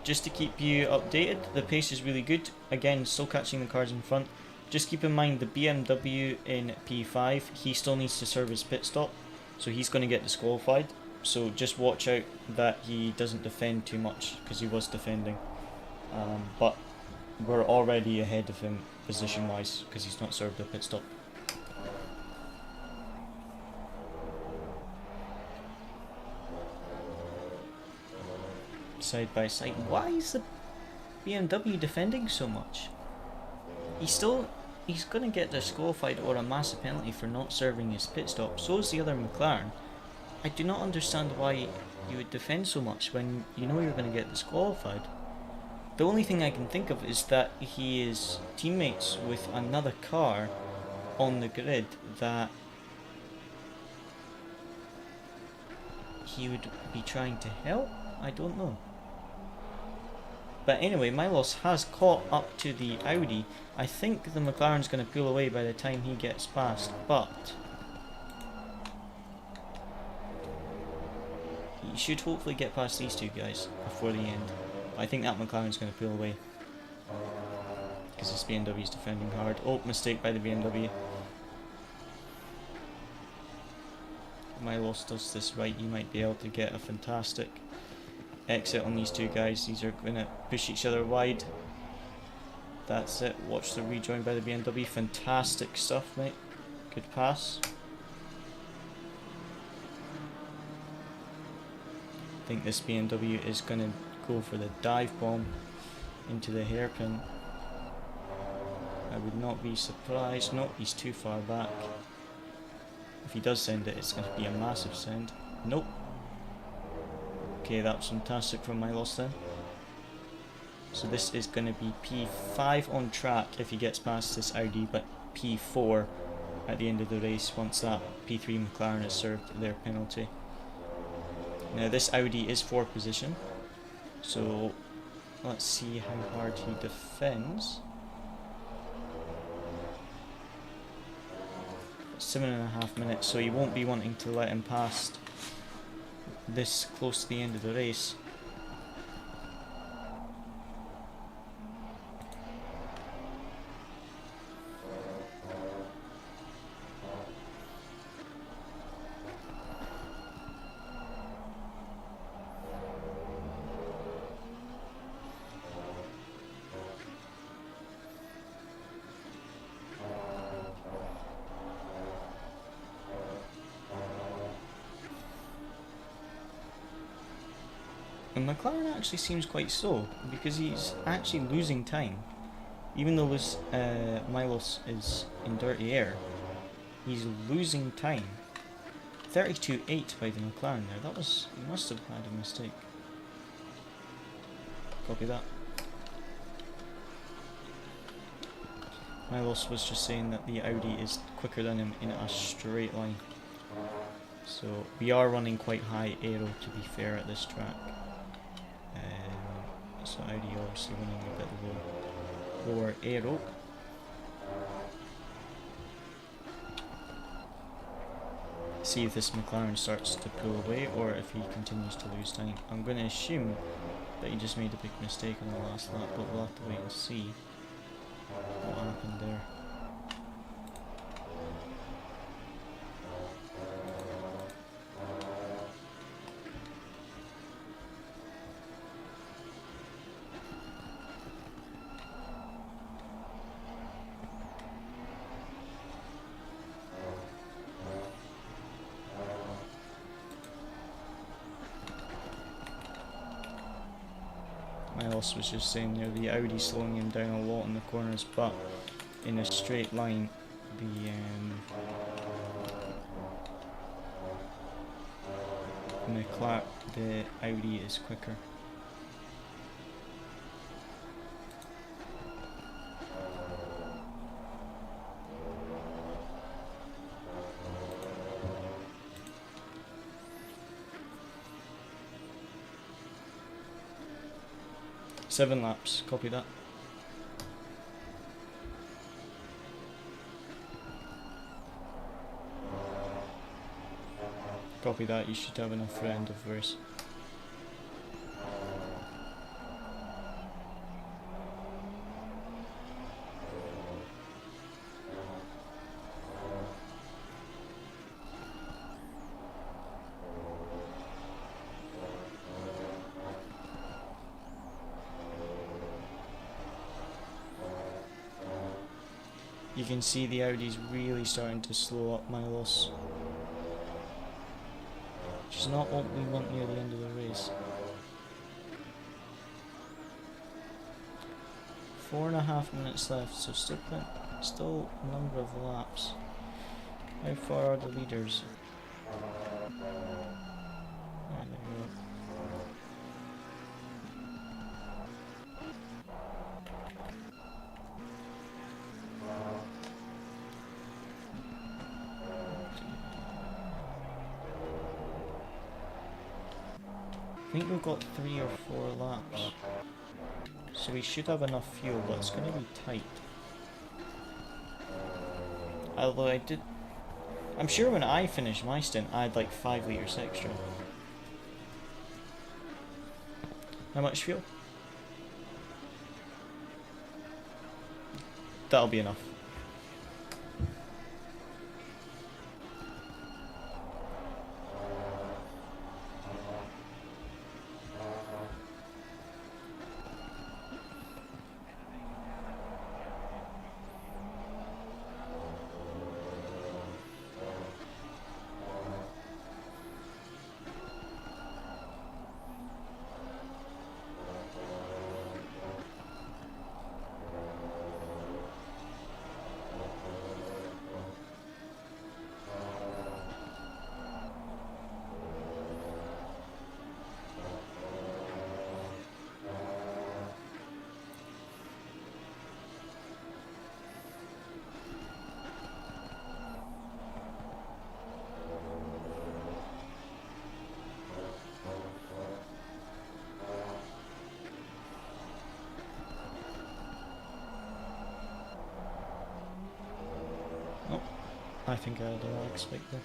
just to keep you updated, the pace is really good. Again, still catching the cars in front. Just keep in mind the BMW in P5, he still needs to serve his pit stop, so he's going to get disqualified. So just watch out that he doesn't defend too much, because he was defending. But we're already ahead of him position wise, because he's not served a pit stop. Side by side. Why is the BMW defending so much? He's going to get disqualified or a massive penalty for not serving his pit stop. So is the other McLaren. I do not understand why you would defend so much when you know you're going to get disqualified. The only thing I can think of is that he is teammates with another car on the grid that he would be trying to help? I don't know. But anyway, Milos has caught up to the Audi. I think the McLaren's going to pull away by the time he gets past, but he should hopefully get past these two guys before the end. I think that McLaren's going to pull away because this BMW's defending hard. Oh, mistake by the BMW. Milos does this right, he might be able to get a fantastic exit on these two guys. These are going to push each other wide. That's it. Watch the rejoin by the BMW. Fantastic stuff, mate. Good pass. I think this BMW is going to go for the dive bomb into the hairpin. I would not be surprised. No, he's too far back. If he does send it, it's going to be a massive send. Nope. Okay, that was fantastic from Milos then. So this is going to be P5 on track if he gets past this Audi, but P4 at the end of the race once that P3 McLaren has served their penalty. Now this Audi is 4th position, so let's see how hard he defends. 7.5 minutes, so he won't be wanting to let him past this close to the end of the race. And McLaren actually seems quite slow because he's actually losing time. Even though this Milos is in dirty air, he's losing time. 32.8 by the McLaren there. That was, he must have had a mistake. Copy that. Milos was just saying that the Audi is quicker than him in a straight line. So we are running quite high aero, to be fair, at this track. So Audi obviously running a bit lower aero. See if this McLaren starts to pull away or if he continues to lose time. I'm going to assume that he just made a big mistake on the last lap, but we'll have to wait and see what happened there. Milos was just saying there, the Audi slowing him down a lot in the corners, but in a straight line, the Audi is quicker. Seven laps, copy that. Copy that, you should have enough for end of race. You can see the Audi's really starting to slow up my loss, which is not what we want near the end of the race. 4.5 minutes left, so still a number of laps. How far are the leaders? Ah, there we go. I think we've got 3 or 4 laps, so we should have enough fuel, but it's going to be tight. Although I'm sure when I finished my stint I had like 5 litres extra. How much fuel? That'll be enough. I think I had a lag spike there.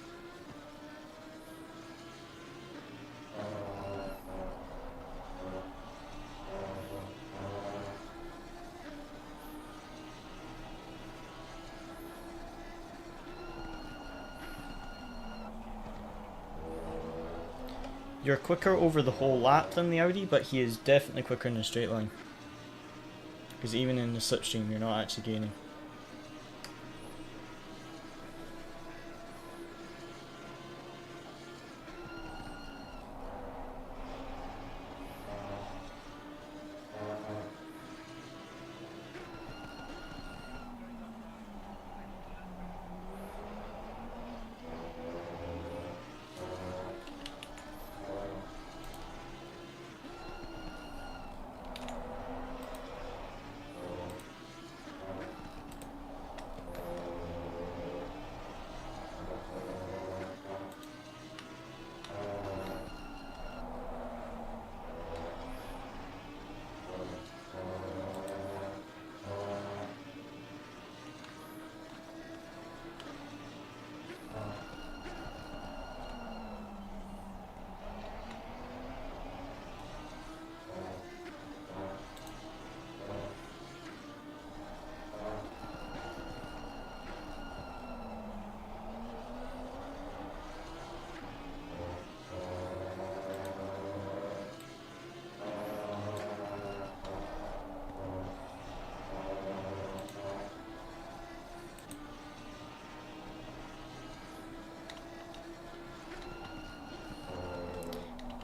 You're quicker over the whole lap than the Audi, but he is definitely quicker in a straight line. Because even in the slipstream, you're not actually gaining.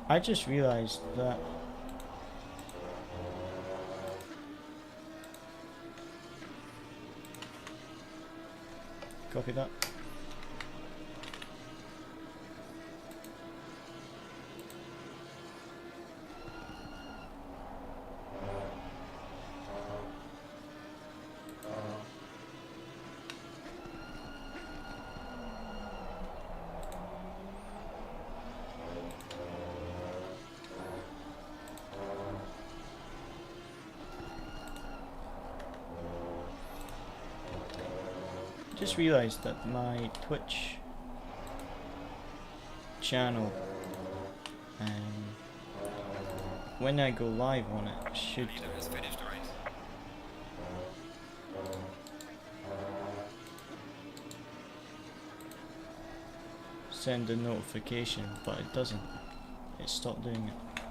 I just realised that copy that. Just realised that my Twitch channel, when I go live on it, should Has finished the race. send a notification, but it doesn't. It stopped doing it.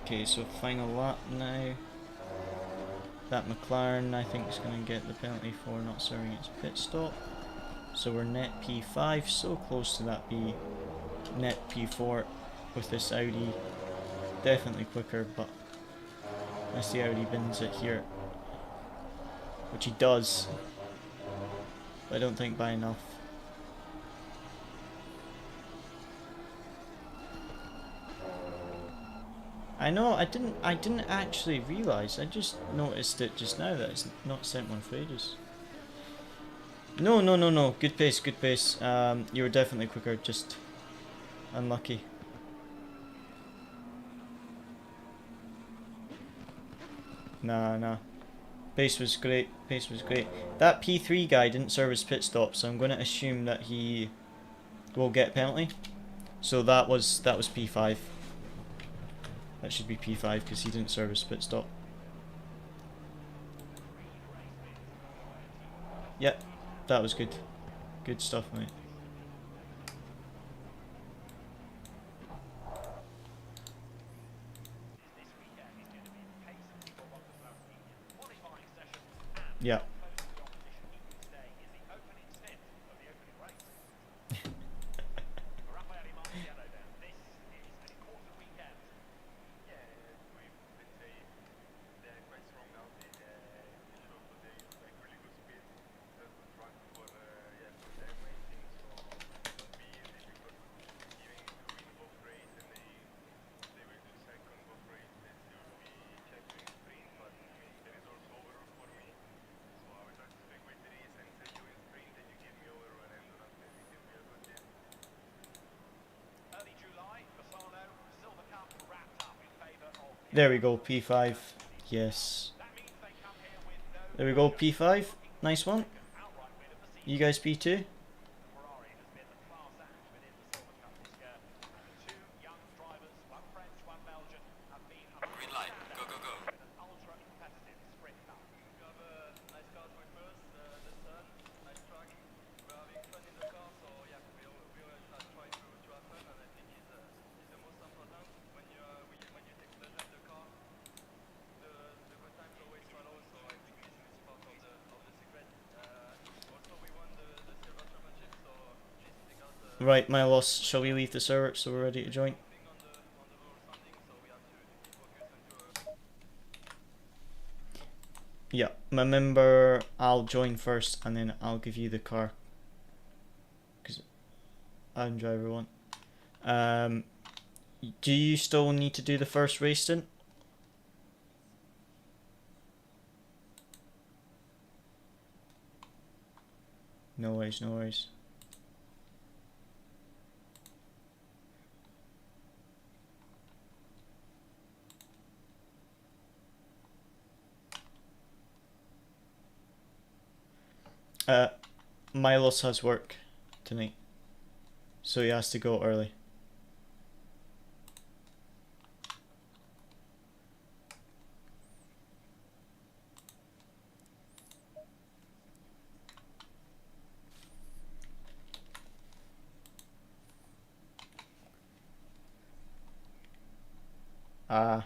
Okay, so final lap now. That McLaren, I think, is going to get the penalty for not serving its pit stop. So we're net P5, so close to that be net P4 with this Audi. Definitely quicker, but unless the Audi bins it here, which he does, but I don't think by enough. I know, I didn't actually realise, I just noticed it just now that it's not sent one for ages. No, no, no, no, good pace, good pace. You were definitely quicker, just unlucky. Nah, nah. Pace was great, pace was great. That P3 guy didn't serve his pit stop, so I'm going to assume that he will get penalty. So that was P5. That should be P5 because he didn't serve his pit stop. Yep, that was good. Good stuff, mate. Yeah. There we go, P5. Yes. There we go, P5. Nice one. You guys P2? Green light. Go, go, go. Right, my loss. Shall we leave the server so we're ready to join? Yeah, remember I'll join first and then I'll give you the car. Because I'm driver one. Do you still need to do the first race stint? No worries, no worries. Milos has work tonight, so he has to go early. Ah.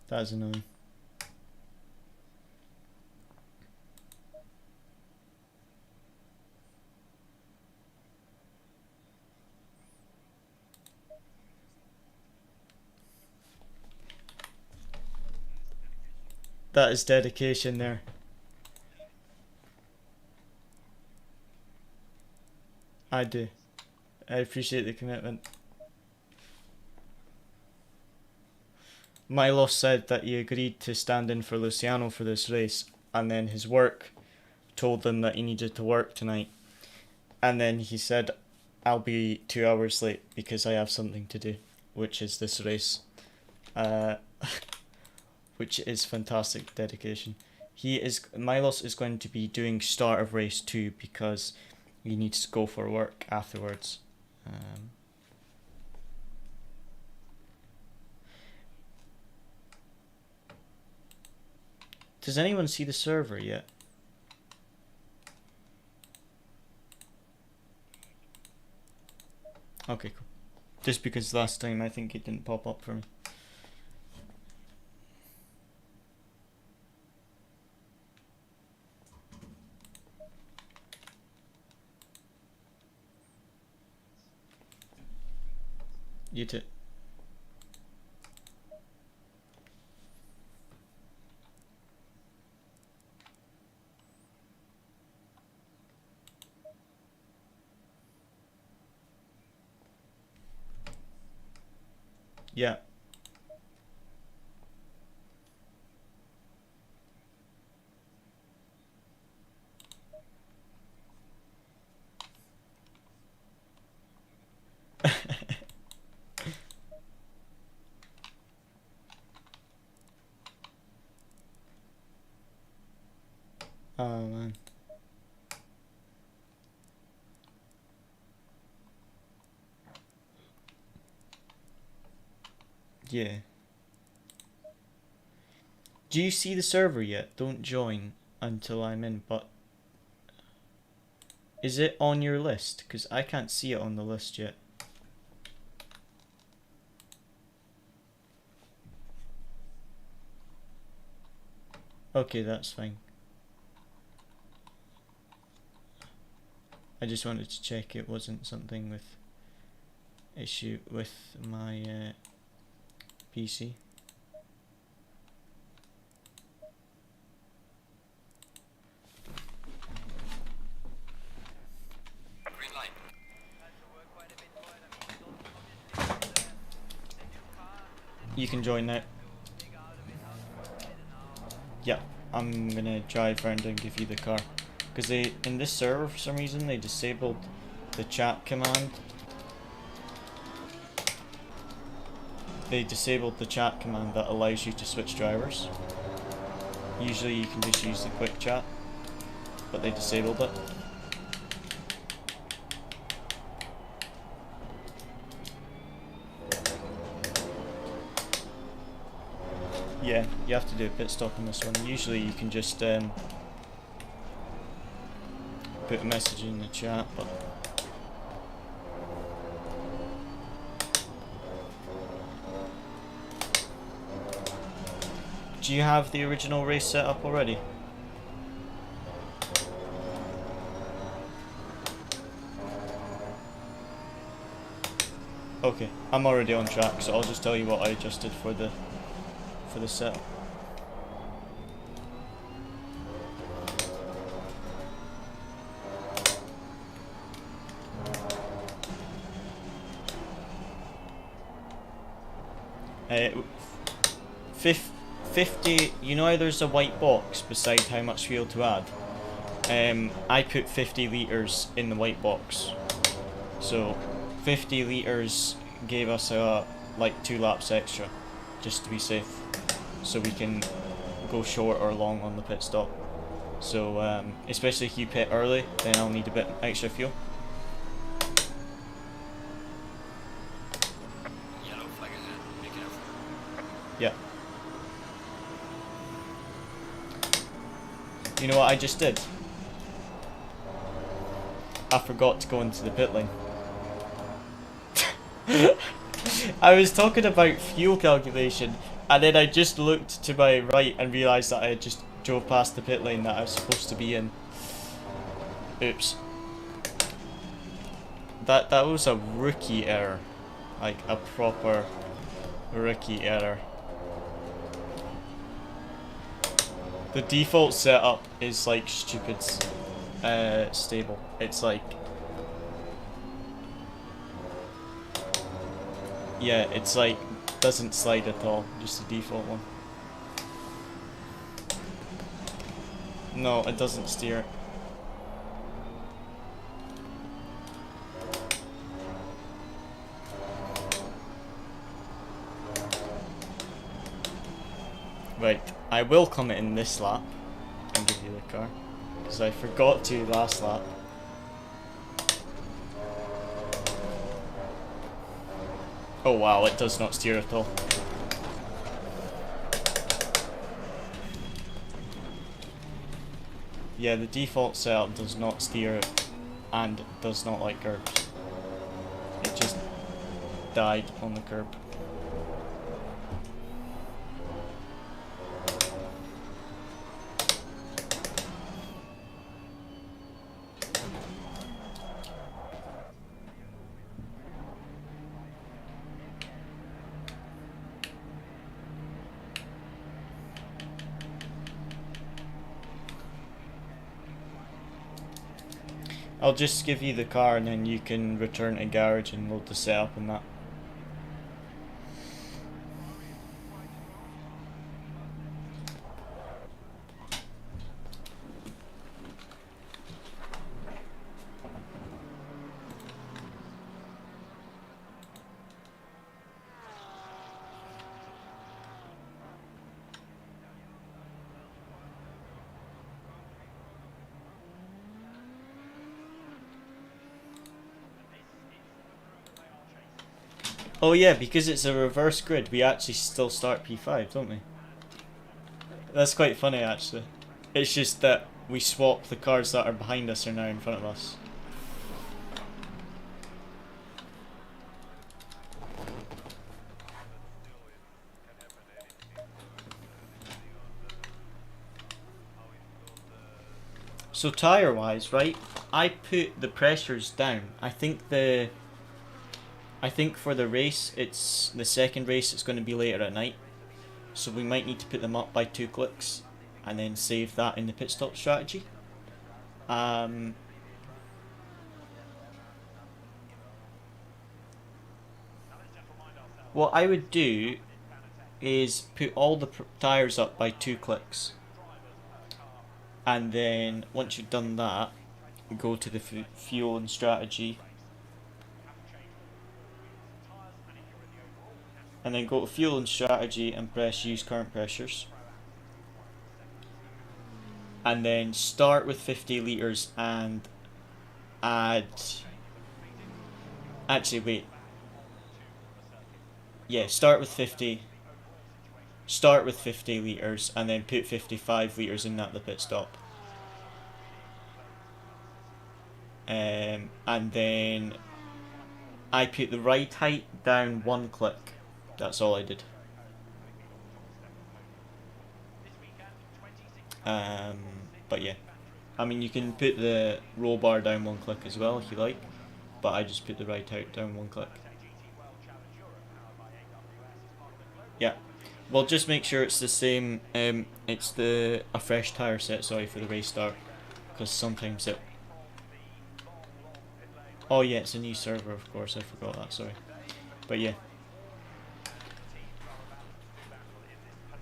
That's annoying. That is dedication there. I do. I appreciate the commitment. Milos said that he agreed to stand in for Luciano for this race, and then his work told him that he needed to work tonight. And then he said, I'll be 2 hours late because I have something to do, which is this race. Which is fantastic dedication. Milos is going to be doing start of race 2 because he needs to go for work afterwards. Does anyone see the server yet? Okay, cool. Just because last time I think it didn't pop up for me. You too. Yeah. Oh man. Yeah. Do you see the server yet? Don't join until I'm in, but is it on your list? Because I can't see it on the list yet. Okay, that's fine. I just wanted to check it wasn't something with issue with my PC. Green light. You can join now. Yeah, I'm gonna drive around and give you the car. Because they, in this server for some reason, they disabled the chat command. They disabled the chat command that allows you to switch drivers. Usually you can just use the quick chat, but they disabled it. Yeah, you have to do a pit stop on this one. Usually you can just put a message in the chat, but do you have the original race set up already? Okay, I'm already on track, so I'll just tell you what I adjusted for the setup. Uh, 50, you know how there's a white box beside how much fuel to add? I put 50 litres in the white box. So 50 litres gave us like 2 laps extra, just to be safe. So we can go short or long on the pit stop. So especially if you pit early, then I'll need a bit extra fuel. Yellow flag ahead. Be careful. Yeah. You know what I just did? I forgot to go into the pit lane. I was talking about fuel calculation, and then I just looked to my right and realised that I had just drove past the pit lane that I was supposed to be in. Oops. That was a rookie error. Like a proper rookie error. The default setup is like stupid stable. It's like, yeah, it's like doesn't slide at all, just the default one. No, it doesn't steer. Right, I will come in this lap and give you the car, because I forgot to last lap. Oh wow, it does not steer at all. Yeah, the default setup does not steer and does not like curbs. It just died on the curb. I'll just give you the car and then you can return to garage and load the setup and that. Oh yeah, because it's a reverse grid, we actually still start P5, don't we? That's quite funny actually. It's just that we swap the cars that are behind us are now in front of us. So tyre wise, right, I put the pressures down. I think for the race, it's the second race, it's going to be later at night. So we might need to put them up by 2 clicks and then save that in the pit stop strategy. What I would do is put all the tyres up by 2 clicks. And then once you've done that, go to the fuel and strategy. And then go to fuel and strategy and press use current pressures. And then start with 50 litres and add... Actually wait. Yeah, start with 50 litres and then put 55 litres in at the pit stop. And then I put the ride height down 1 click. That's all I did. But yeah, I mean you can put the roll bar down 1 click as well if you like, but I just put the ride height down 1 click. Yeah, well just make sure it's the same. It's a fresh tyre set. Sorry for the race start, because sometimes it. Oh yeah, it's a new server, of course. I forgot that. Sorry, but yeah.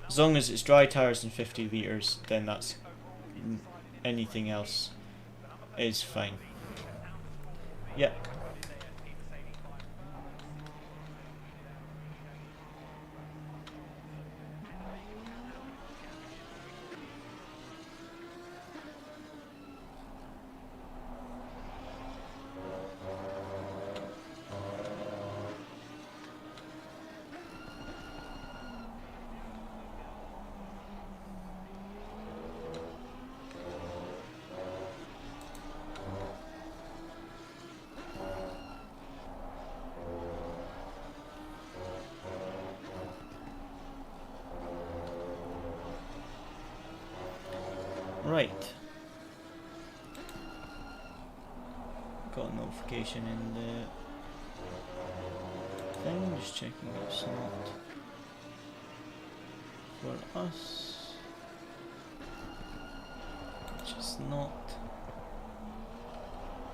As long as it's dry tyres and 50 litres, then that's anything else is fine. Yeah. Right. Got a notification in the thing, just checking it's not for us. Which is not.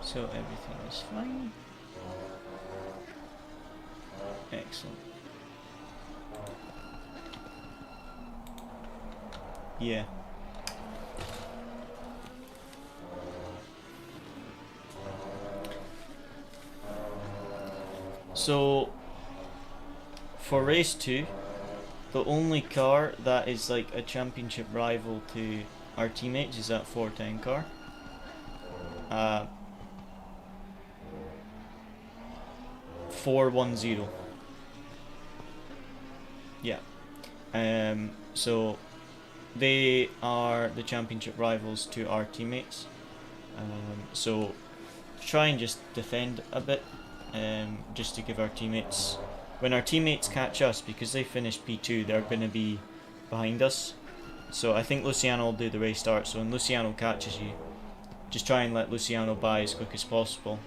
So everything is fine. Excellent. Yeah. So, for race 2, the only car that is like a championship rival to our teammates is that 410 car. 410. Yeah. So, they are the championship rivals to our teammates. So, try and just defend a bit. just to give our teammates, when our teammates catch us, because they finished P2, they're going to be behind us. So I think Luciano will do the race start, so when Luciano catches you, just try and let Luciano by as quick as possible.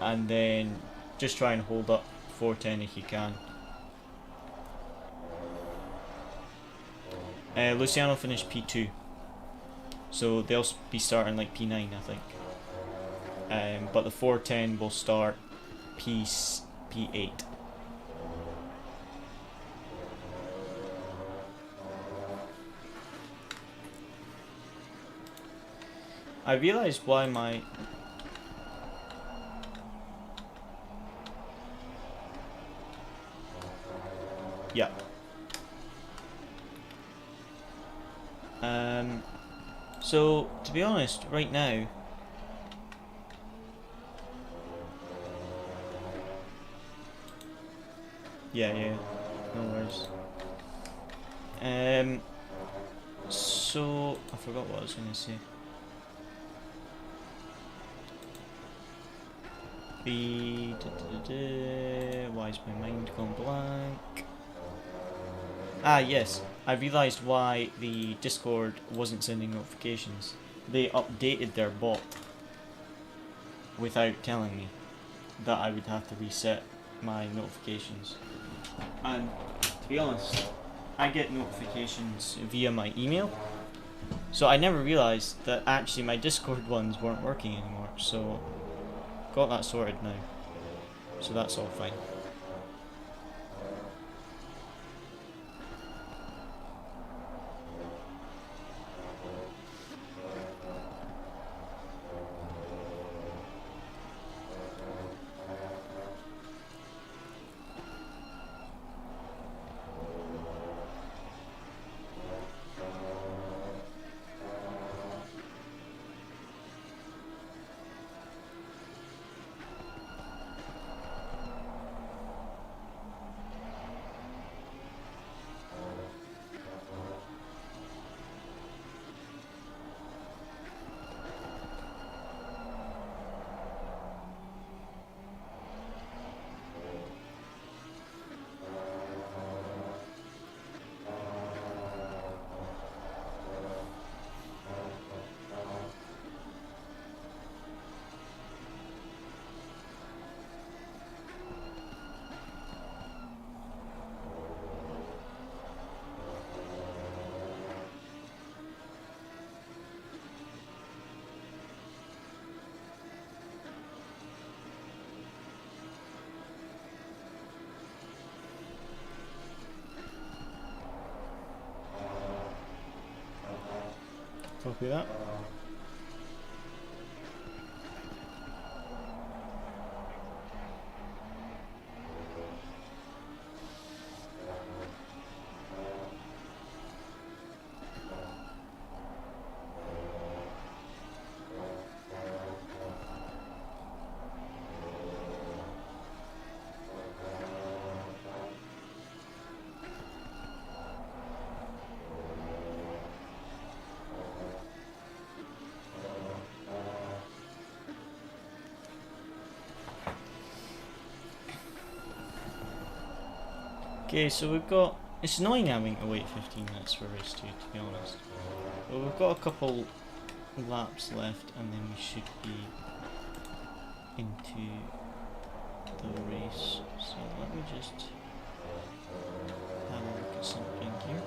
And then just try and hold up 410 if you can. Luciano finished P2, so they'll be starting like P9 I think. But the 410 will start P8. I realized why my... Yeah. So, to be honest, right now... Yeah, no worries. So, I forgot what I was going to say. Why is my mind gone blank? Ah, yes. I realised why the Discord wasn't sending notifications. They updated their bot without telling me that I would have to reset my notifications. And to be honest, I get notifications via my email, so I never realised that actually my Discord ones weren't working anymore. So got that sorted now, so that's all fine. Copy that. Okay, so we've got... It's annoying having to wait 15 minutes for race 2, to be honest. But we've got a couple laps left, and then we should be into the race. So let me just have a look at something here.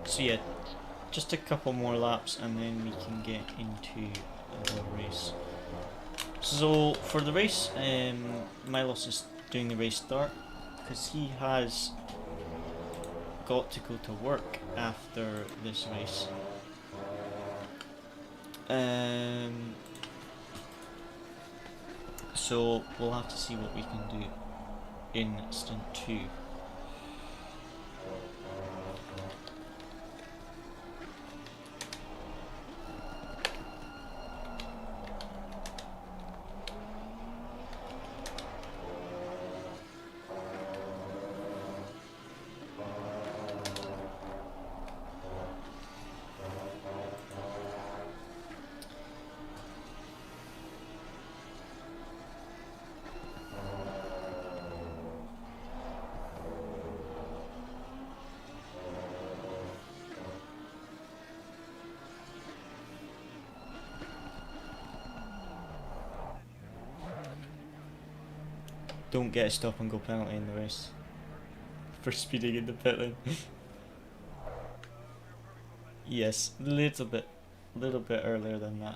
So yeah, just a couple more laps and then we can get into the race. So for the race, Milos is doing the race start because he has got to go to work after this race. So we'll have to see what we can do in stint 2. Don't get a stop and go penalty in the race for speeding in the pit lane. Yes, little bit earlier than that.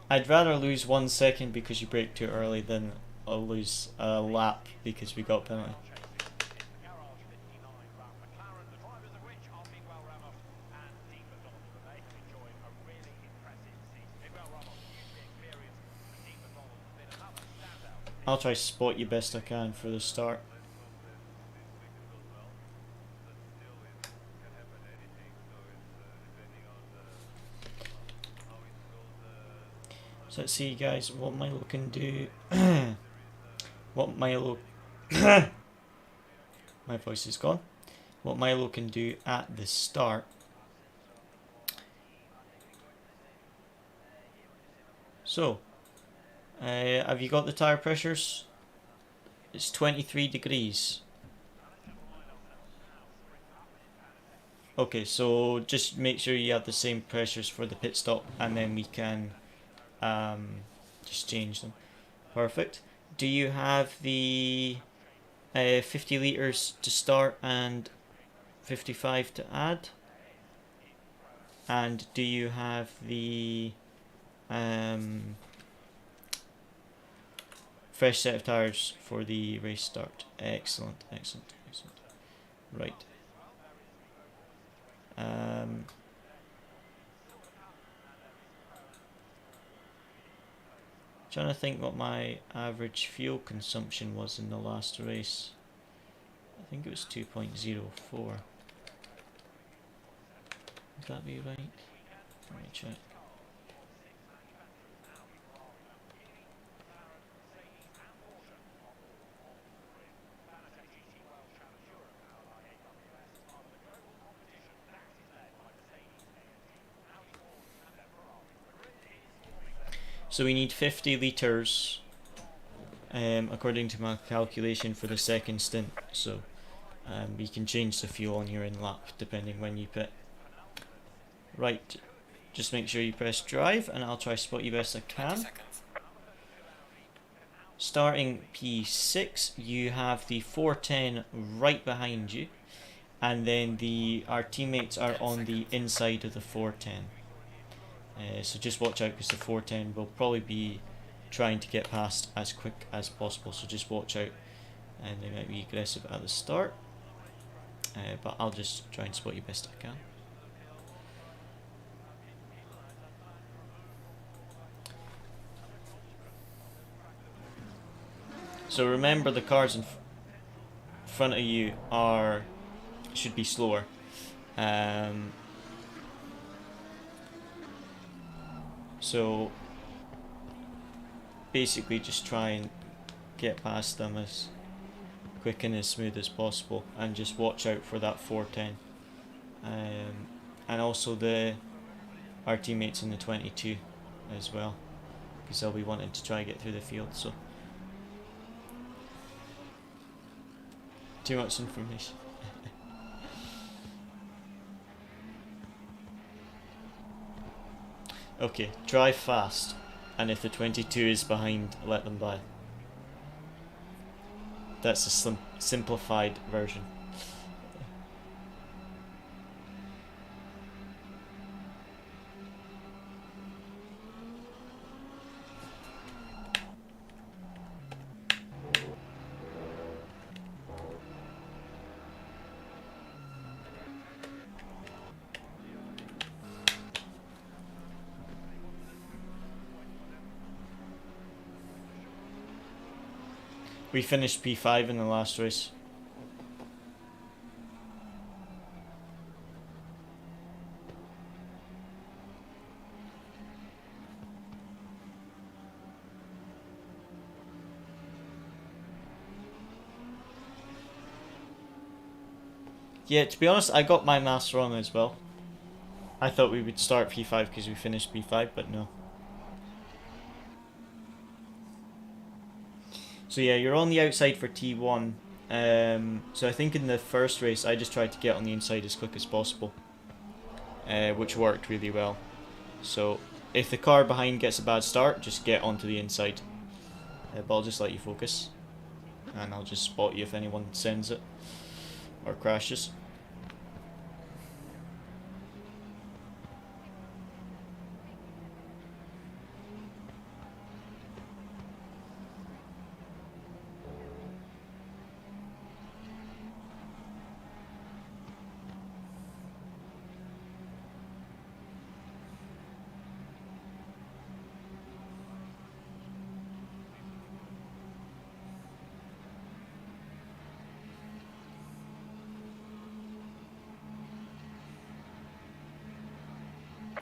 I'd rather lose 1 second because you brake too early than I'll lose a lap because we got penalty. I'll try to spot you best I can for the start. So let's see guys what Milo can do. What Milo my voice is gone. What Milo can do at the start. So have you got the tire pressures? It's 23 degrees. Okay, so just make sure you have the same pressures for the pit stop and then we can just change them. Perfect. Do you have the 50 litres to start and 55 to add? And do you have the fresh set of tyres for the race start? Excellent, excellent, excellent. Right. Trying to think what my average fuel consumption was in the last race. I think it was 2.04. Would that be right? Let me check. So we need 50 litres according to my calculation for the second stint. So we can change the fuel on your in lap depending when you pit. Right, just make sure you press drive and I'll try to spot you best I can. Starting P6, you have the 410 right behind you, and then our teammates are on the inside of the 410. So just watch out because the 410 will probably be trying to get past as quick as possible, so just watch out, and they might be aggressive at the start, but I'll just try and spot you best I can. So remember the cars in front of you should be slower. So basically just try and get past them as quick and as smooth as possible, and just watch out for that 410. And also our teammates in the 22 as well, because they'll be wanting to try and get through the field. So too much information. Okay, drive fast, and if the 22 is behind, let them by. That's a simplified version. We finished P5 in the last race. Yeah, to be honest, I got my maths wrong as well. I thought we would start P5 because we finished P5, but no. So yeah, you're on the outside for T1. So I think in the first race, I just tried to get on the inside as quick as possible, which worked really well. So if the car behind gets a bad start, just get onto the inside. But I'll just let you focus, and I'll just spot you if anyone sends it or crashes.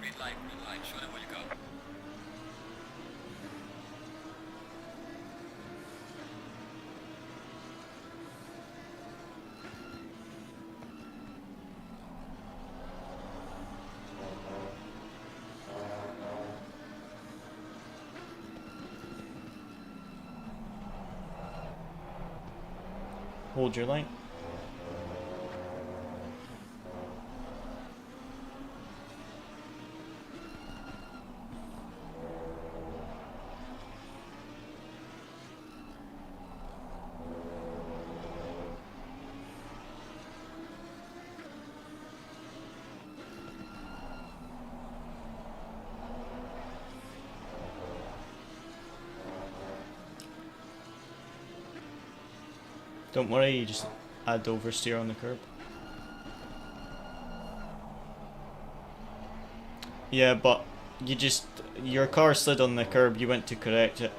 Green light, show them where you go. Hold your line. Don't worry, you just add oversteer on the curb. Yeah, but your car slid on the curb, you went to correct it.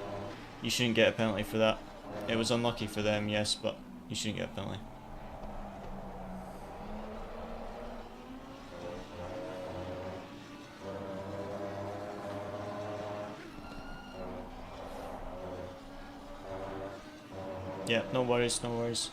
You shouldn't get a penalty for that. It was unlucky for them, yes, but you shouldn't get a penalty. Yeah, no worries, no worries.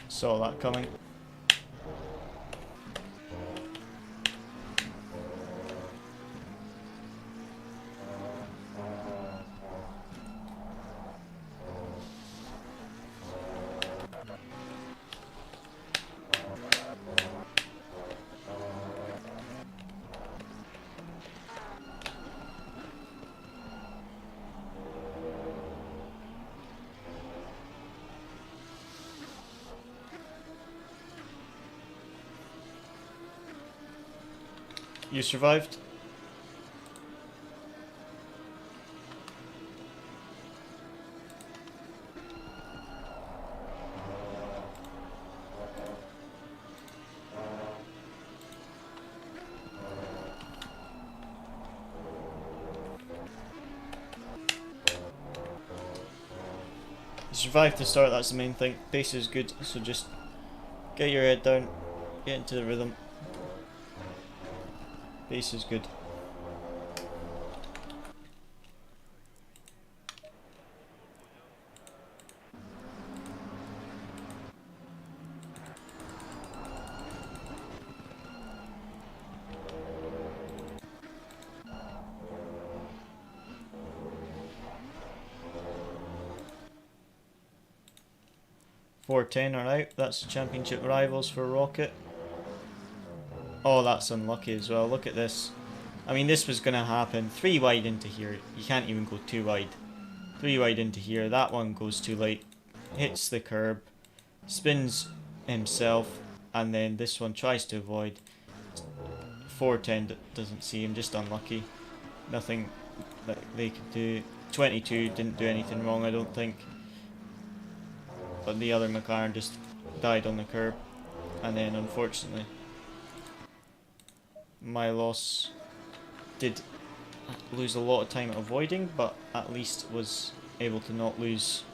Saw that coming. You survived? You survived the start, that's the main thing. Pace is good, so just get your head down, get into the rhythm. Pace is good. .410 are out, that's championship rivals for Rocket. Oh, that's unlucky as well, look at this. I mean, this was going to happen. 3 wide into here, you can't even go 2 wide. 3 wide into here, that one goes too late. Hits the curb, spins himself, and then this one tries to avoid. 410 doesn't see him, just unlucky. Nothing that they could do. 22 didn't do anything wrong, I don't think. But the other McLaren just died on the curb. And then unfortunately, my loss did lose a lot of time avoiding, but at least was able to not lose,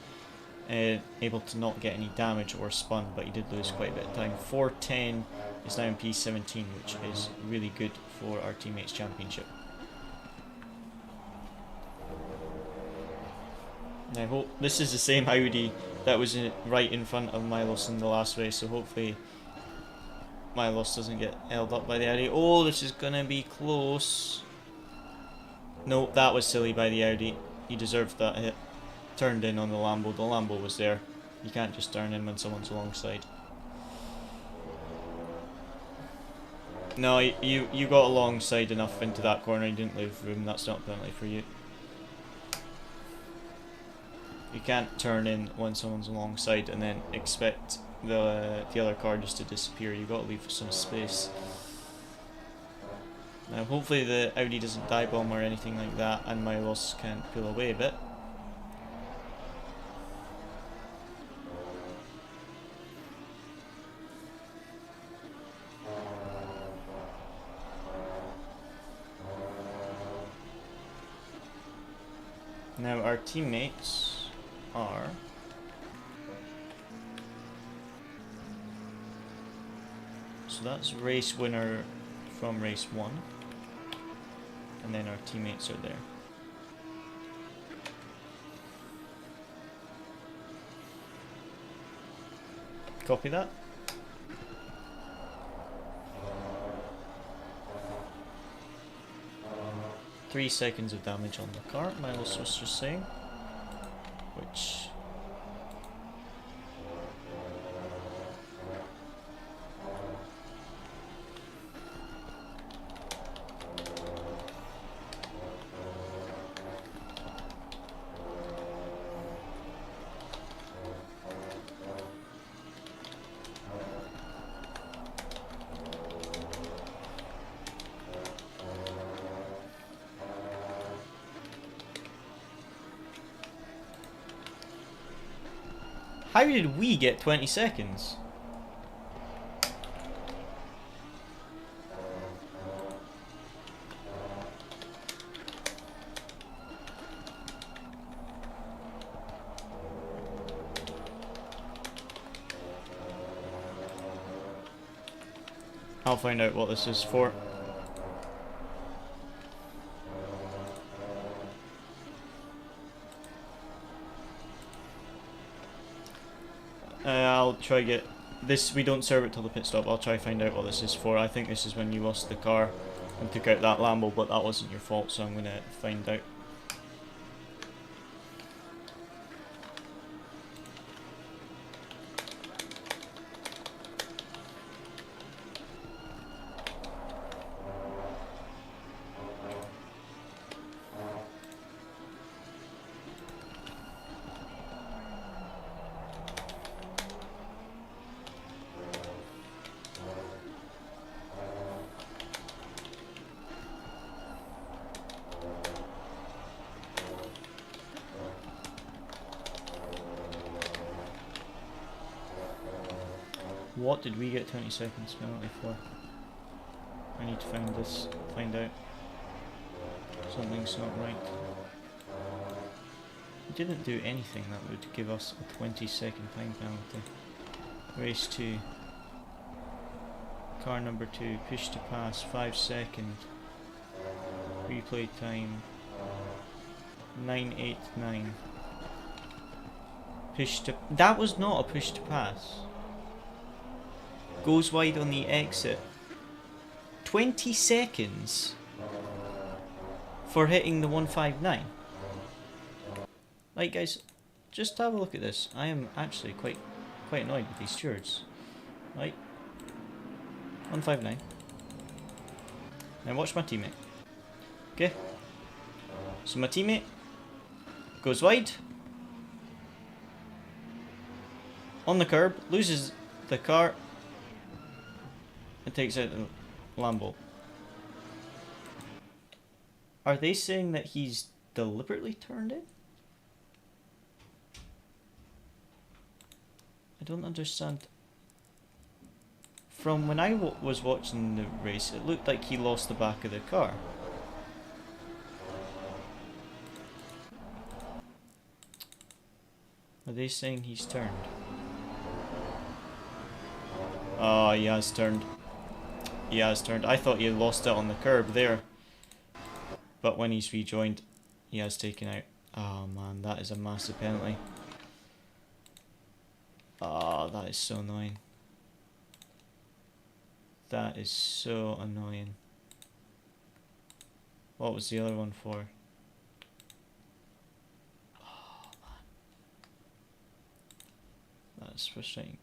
able to not get any damage or spun, but he did lose quite a bit of time. 410 is now in P17, which is really good for our teammates' championship. And I hope this is the same Audi that was right in front of Milos in the last race, so hopefully Milos doesn't get held up by the Audi. Oh, this is gonna be close. No, that was silly by the Audi. He deserved that hit. Turned in on the Lambo. The Lambo was there. You can't just turn in when someone's alongside. No, you got alongside enough into that corner. You didn't leave room. That's not a penalty for you. You can't turn in when someone's alongside and then expect the other car just to disappear. You got to leave some space. Now hopefully the Audi doesn't dive bomb or anything like that, and Milos can pull away a bit. Now our teammates are so that's race winner from race 1, and then our teammates are there. Copy that. Three seconds of damage on the car, Milos was just saying, which how did we get 20 seconds? I'll find out what this is for. I'll try get this. We don't serve it till the pit stop. I'll try find out what this is for. I think this is when you lost the car and took out that Lambo, but that wasn't your fault, so I'm gonna find out. What did we get 20 seconds penalty for? I need to find out. Something's not right. We didn't do anything that would give us a 20-second time penalty. Race 2. Car number 2, push to pass, 5 seconds. Replay time 989. Push to... That was not a push to pass. Goes wide on the exit. 20 seconds for hitting the 159. Like guys, just have a look at this. I am actually quite annoyed with these stewards. Right? 159. Now watch my teammate. Okay. So my teammate goes wide on the curb, loses the car, and takes out the Lambo. Are they saying that he's deliberately turned in? I don't understand. From when I was watching the race, it looked like he lost the back of the car. Are they saying he's turned? Oh, he has turned. He has turned. I thought he had lost it on the curb there. But when he's rejoined, he has taken out. Oh man, that is a massive penalty. Oh, that is so annoying. That is so annoying. What was the other one for? Oh man. That's frustrating.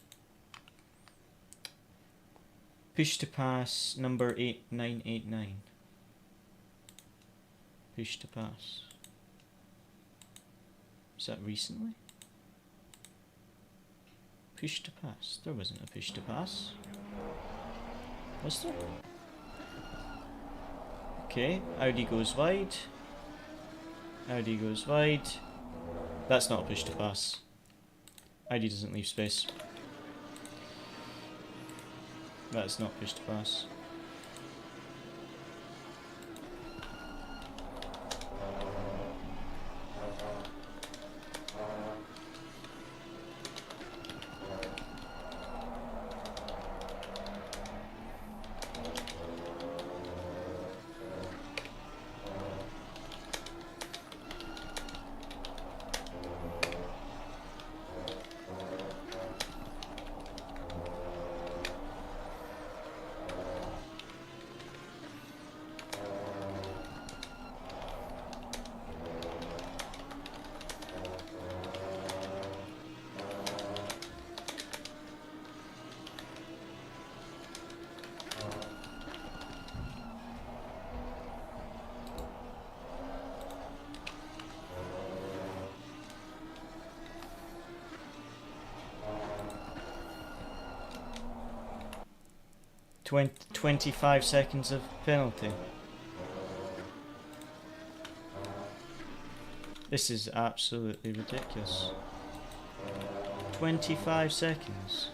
Push to pass number 8989. Push to pass. Is that recently? Push to pass. There wasn't a push to pass. Was there? Okay, Audi goes wide. Audi goes wide. That's not a push to pass. Audi doesn't leave space. That's not push to pass. Twen 25 seconds of penalty. This is absolutely ridiculous. 25 seconds.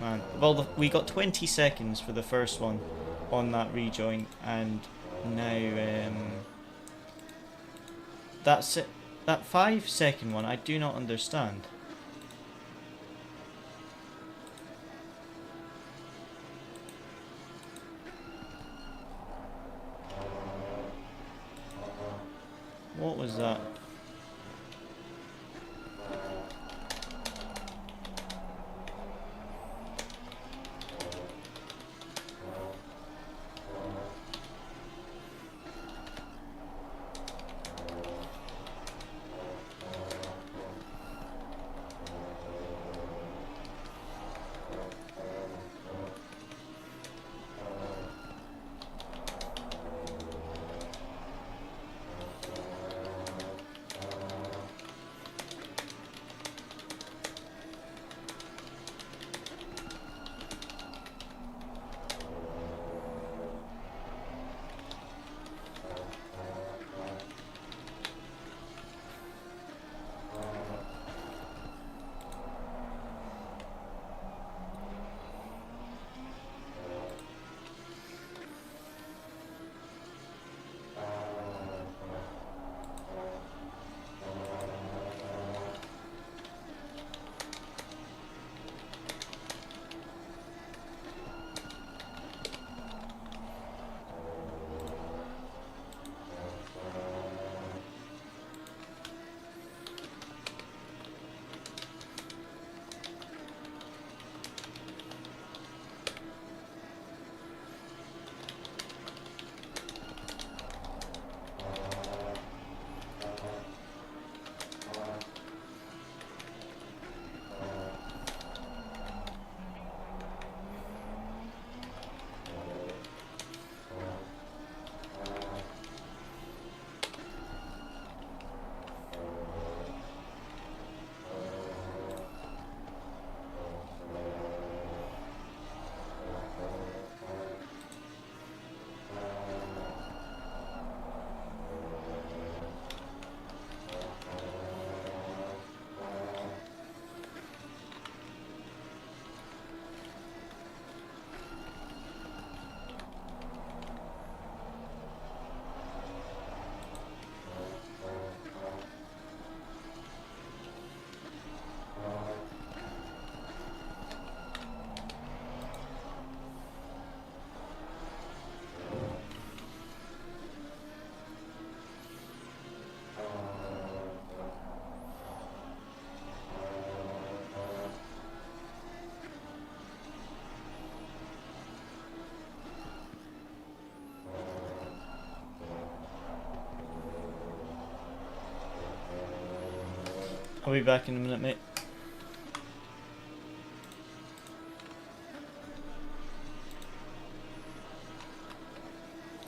Man, well, we got 20 seconds for the first one on that rejoin, and now that's it. That 5-second one, I do not understand. What was that? I'll be back in a minute, mate.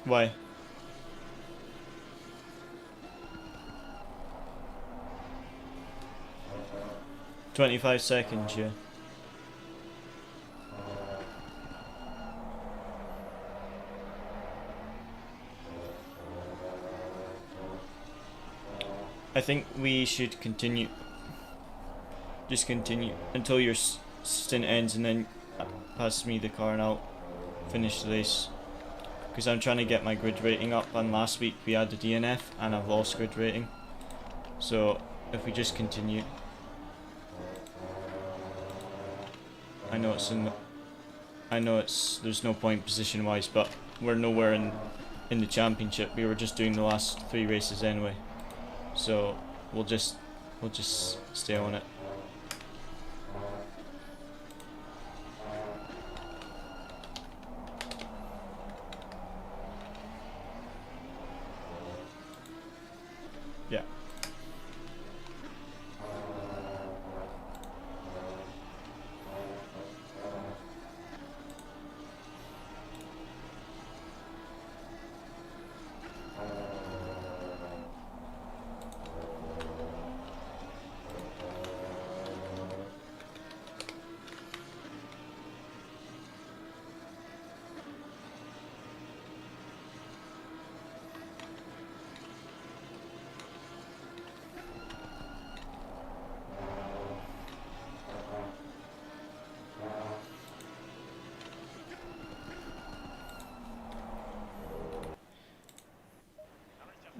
Why? "25 seconds, yeah." I think we should continue. Just continue until your stint ends, and then pass me the car and I'll finish the race. Because I'm trying to get my grid rating up, and last week we had the DNF and I've lost grid rating. So if we just continue. I know it's there's no point position wise, but we're nowhere in the championship. We were just doing the last 3 races anyway. So we'll just stay on it. Yeah.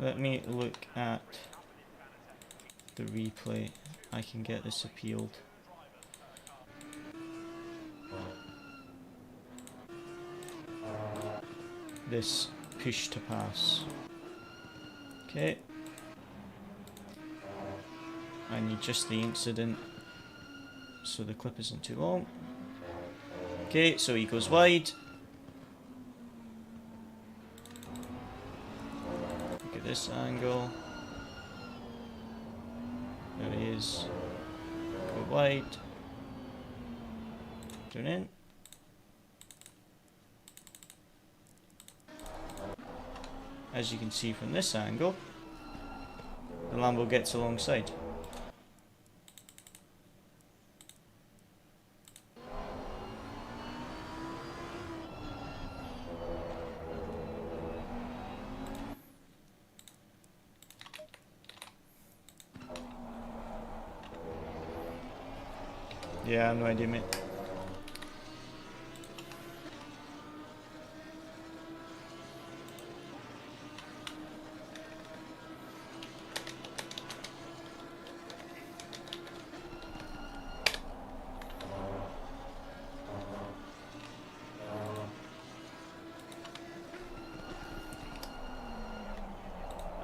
Let me look at the replay. I can get this appealed. This push to pass. Okay. I need just the incident so the clip isn't too long. Okay, so he goes wide. This angle. There he is. Go wide. Turn in. As you can see from this angle, the Lambo gets alongside. Yeah, I have no idea, mate.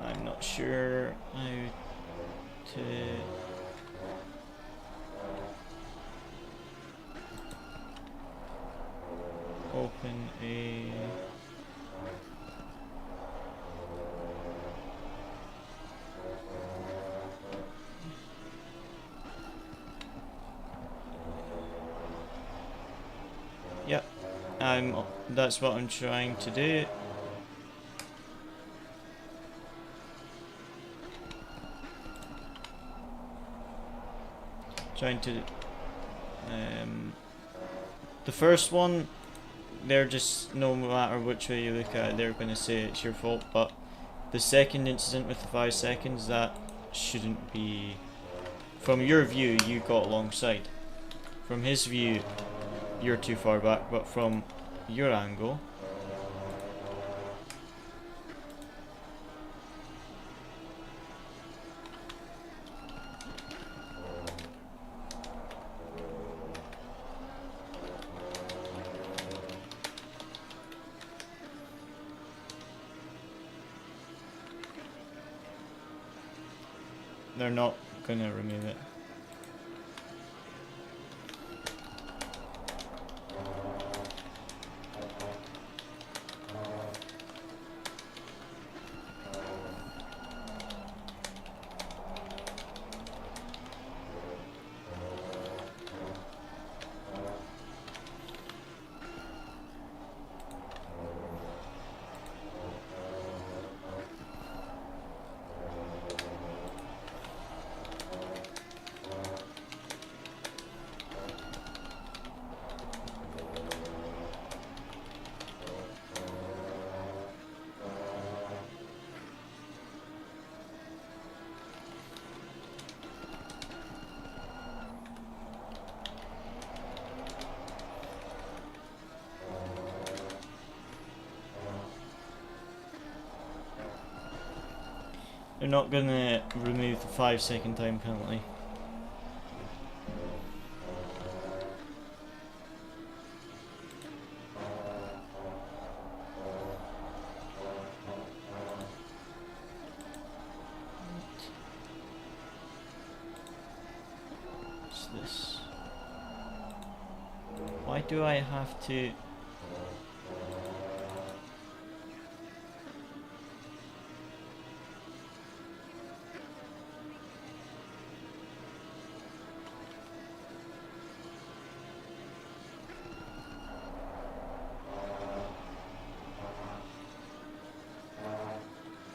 I'm not sure how to... open a... Yep, that's what I'm trying to do. The first one, they're just, no matter which way you look at it, they're going to say it's your fault, but the second incident with the 5 seconds, that shouldn't be... From your view, you got alongside. From his view, you're too far back, but from your angle... They're not gonna remove it. not gonna remove the 5-second time penalty. What's this? Why do I have to...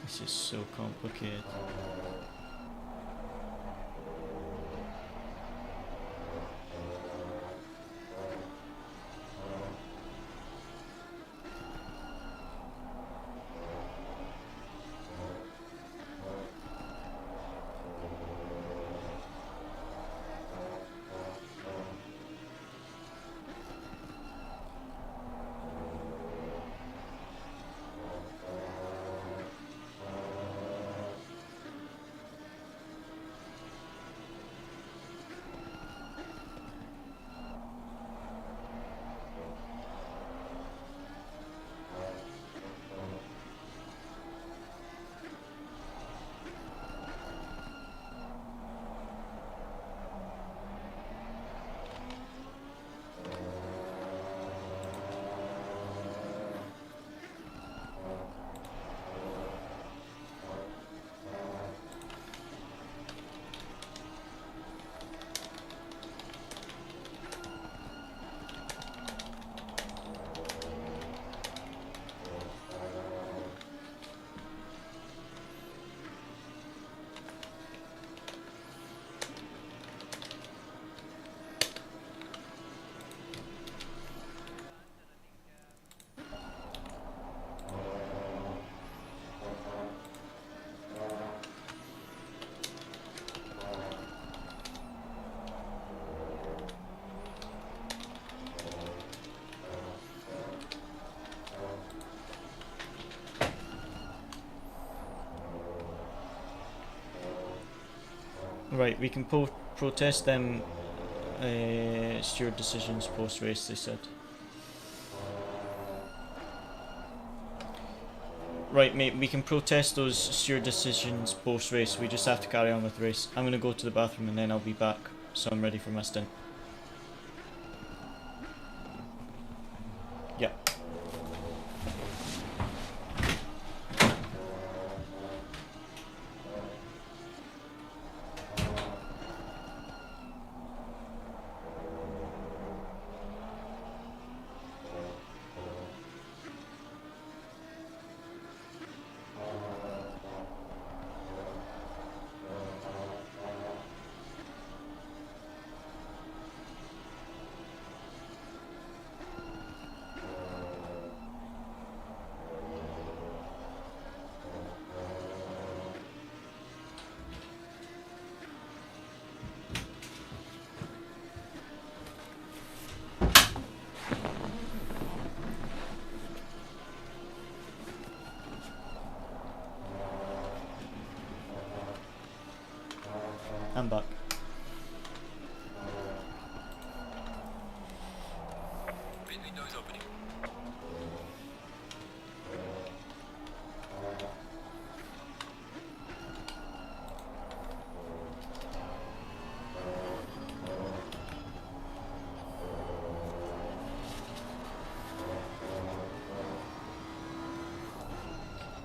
This is so complicated. Right, we can protest them steward decisions post-race, they said. Right, mate, we can protest those steward decisions post-race, we just have to carry on with the race. I'm gonna go to the bathroom and then I'll be back, so I'm ready for my stint. Yeah. I'm back. Pit window is opening.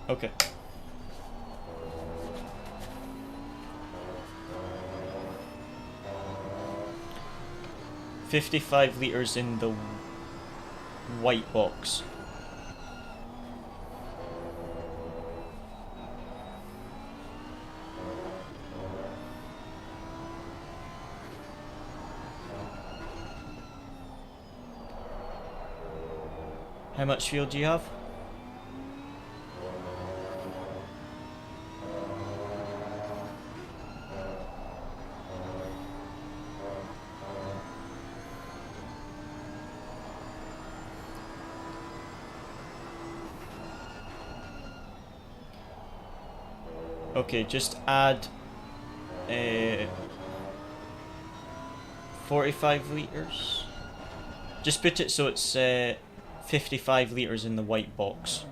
Okay. $55 liters in the white box. How much fuel do you have? Okay, just add 45 litres. Just put it so it's 55 litres in the white box.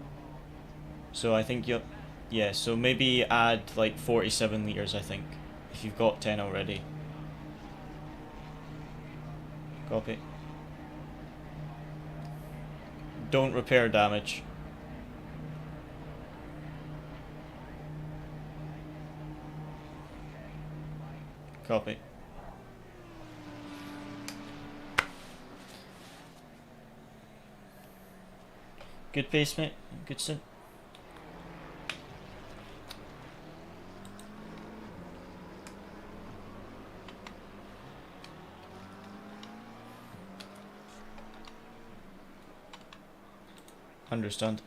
So I think you, yeah, so maybe add like 47 litres, I think, if you've got 10 already. Copy. Don't repair damage. Copy. Good pace, mate. Good sim. Understand.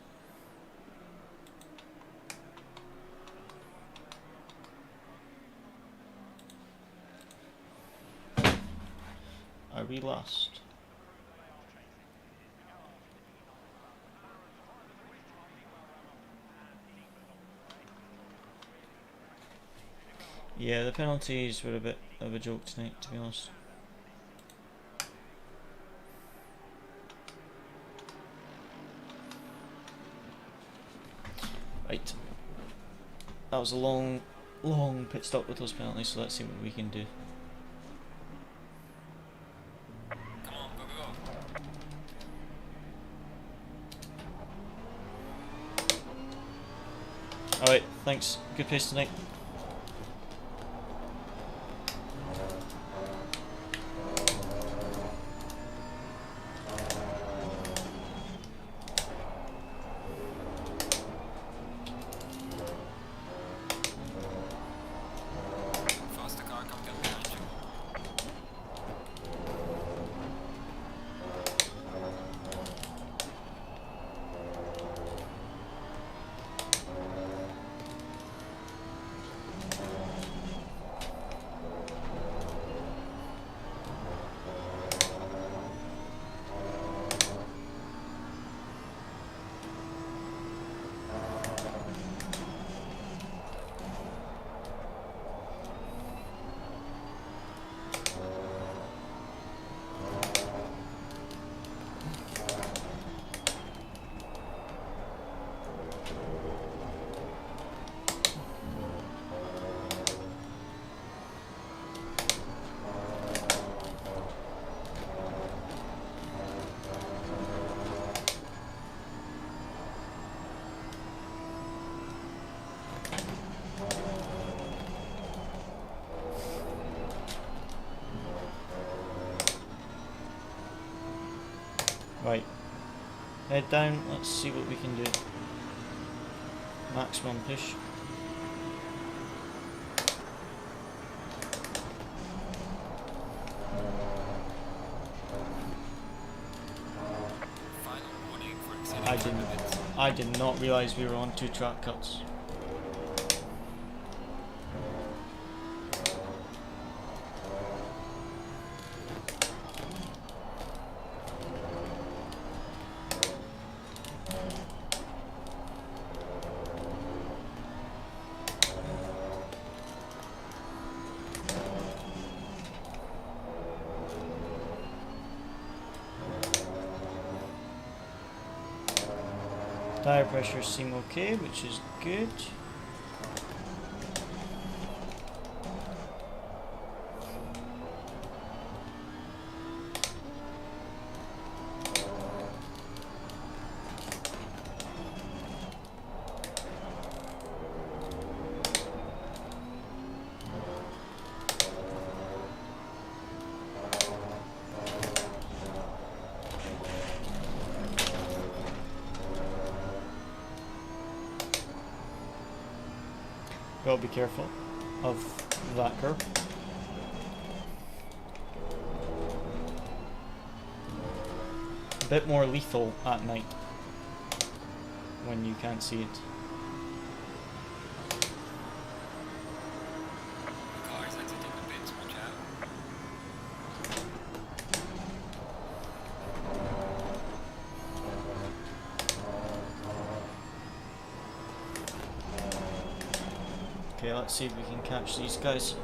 Are we lost? Yeah, the penalties were a bit of a joke tonight, to be honest. Right. That was a long pit stop with those penalties, so let's see what we can do. Come on, go, go, go. Alright, thanks. Good pace tonight. Faster car coming up behind you. Right. Head down, let's see what we can do. Maximum push. Final warning for exceeding limits. I did not realise we were on 2 track cuts. Tire pressures seem okay, which is good. Gotta be careful of that curve. A bit more lethal at night when you can't see it. Cars exiting the pits, watch out. Okay, let's see if we can catch these guys.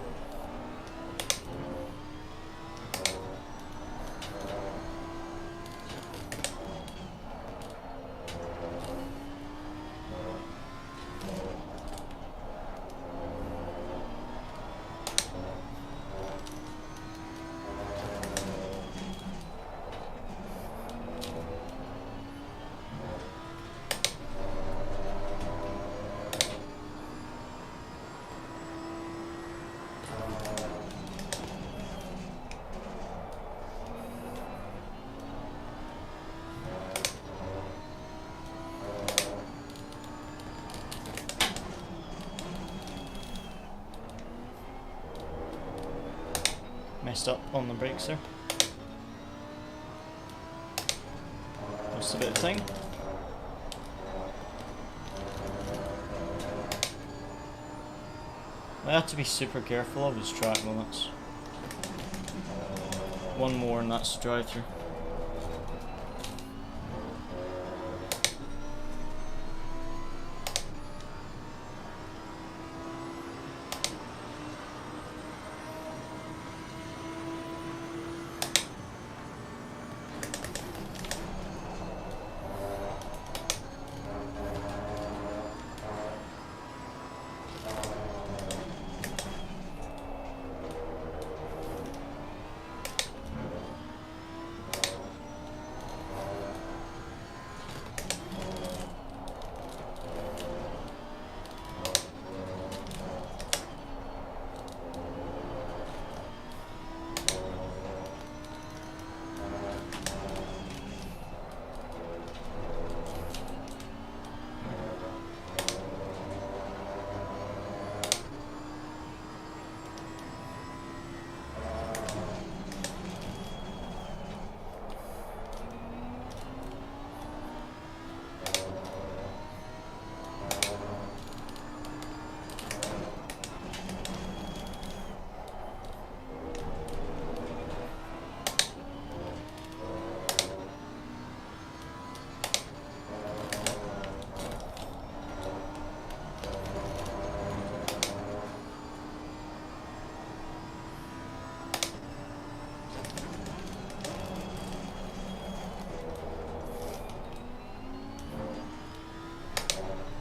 Messed up on the brakes there. Lost a bit of time. I have to be super careful of his track limits. One more and that's the drive-through.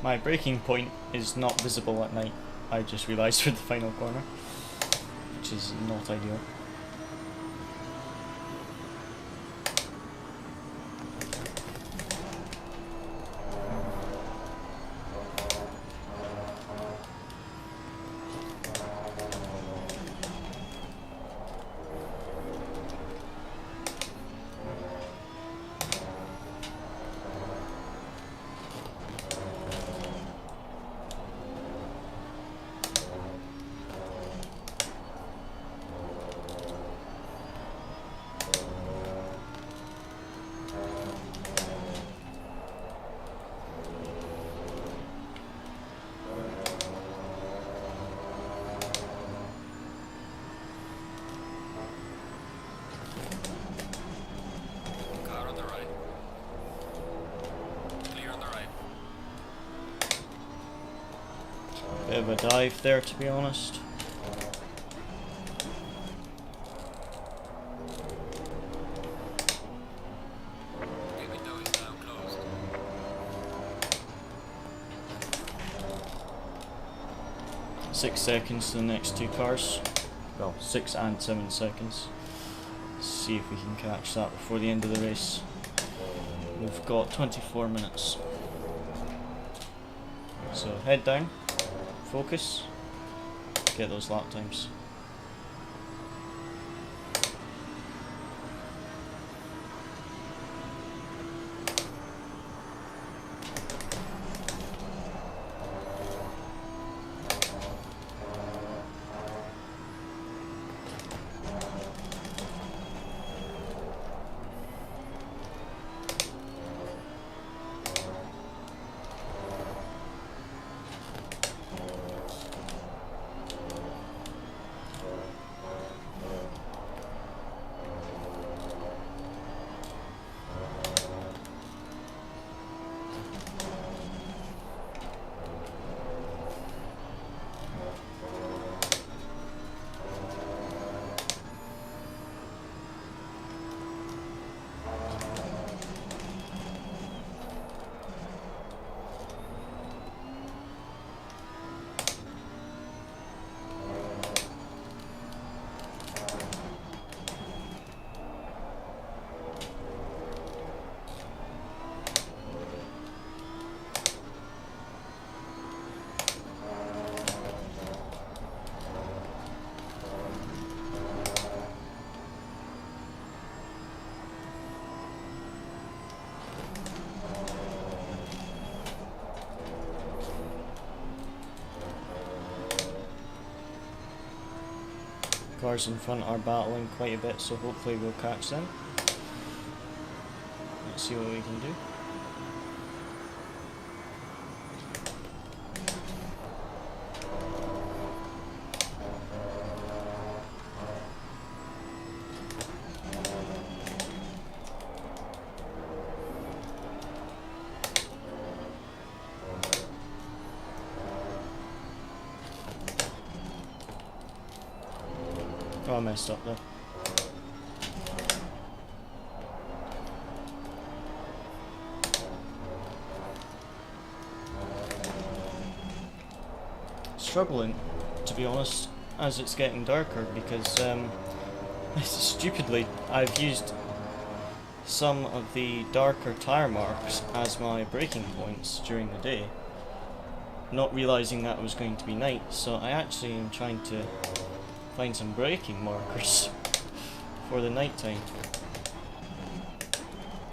My braking point is not visible at night, I just realised for the final corner, which is not ideal. Car on the right. Clear on the right. Bit of a dive there, to be honest. The window is now closed. 6 seconds to the next two cars. Well, 6 and 7 seconds. Let's see if we can catch that before the end of the race. We've got 24 minutes. So head down, focus, get those lap times. Cars in front are battling quite a bit, so hopefully we'll catch them. Let's see what we can do. Oh, I messed up there. Struggling, to be honest, as it's getting darker, because stupidly I've used some of the darker tire marks as my braking points during the day, not realising that it was going to be night, so I actually am trying to find some braking markers for the night time.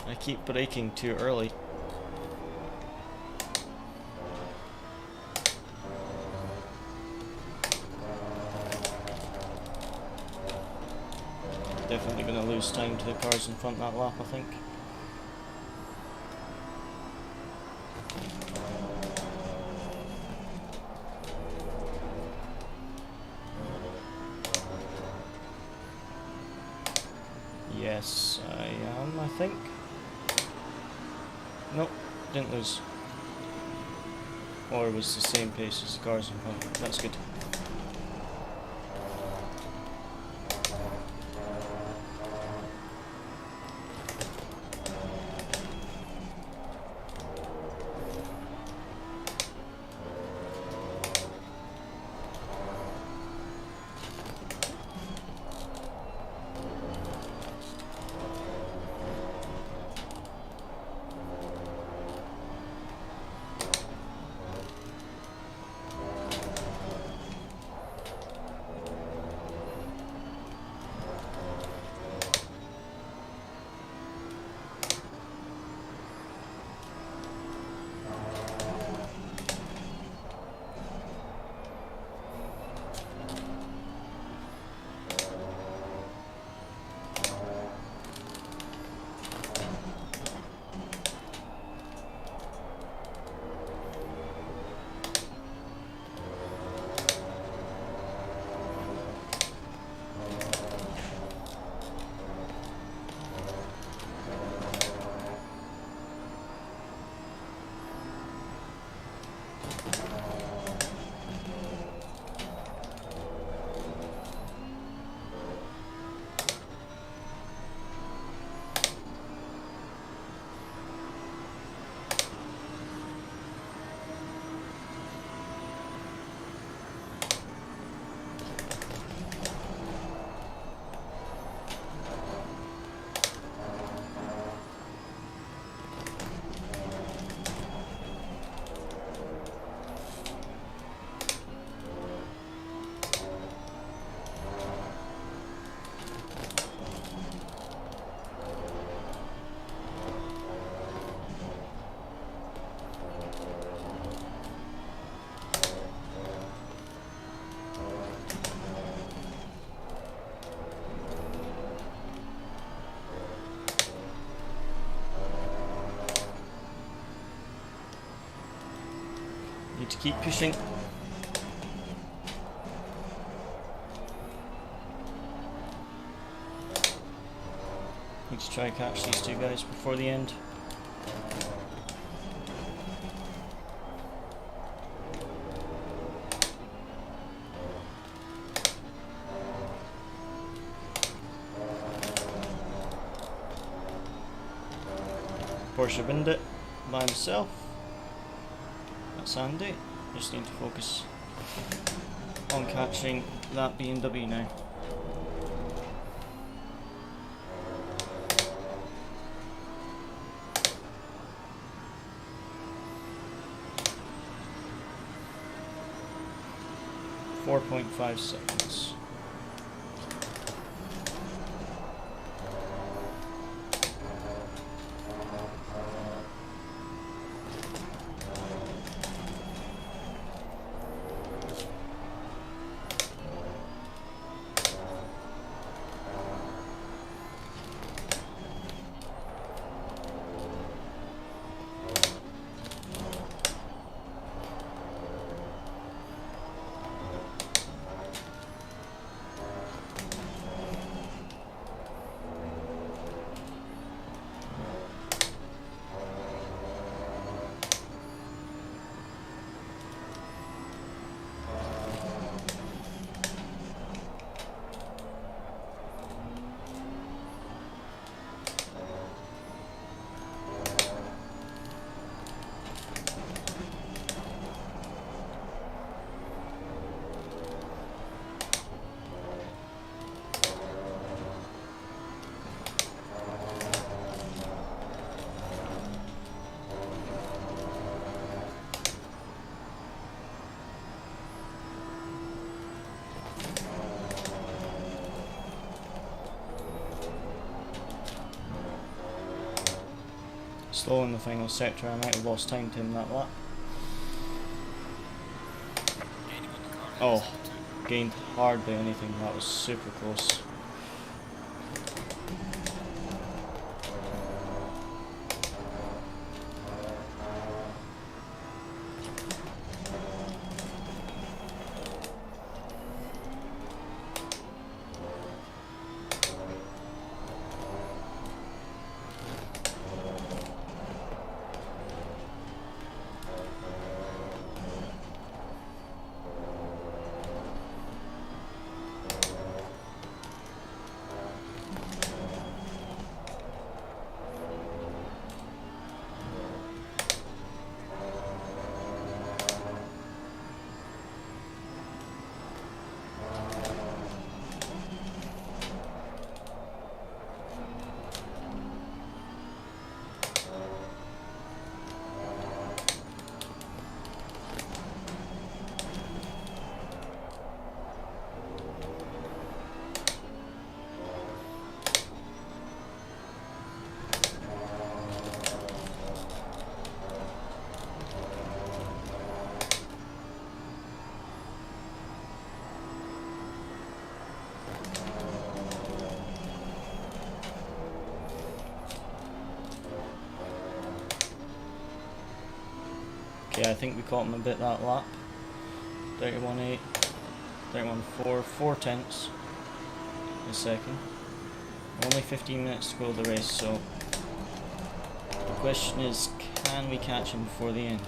I keep braking too early. Definitely going to lose time to the cars in front that lap, I think. Yes, I am, I think. Nope, didn't lose. Or was the same pace as the cars in front. That's good. Need to keep pushing. Need to try and catch these two guys before the end. Porsche binned it by himself. That's handy. Just need to focus on catching that BMW now. .5 seconds. slow in the final sector. I might have lost time to him that lap. Gaining on the car. Oh, gained hardly anything. That was super close. Okay, I think we caught him a bit that lap. 31.8, 31.4, 4 tenths a second. Only 15 minutes to go the race, so the question is, can we catch him before the end?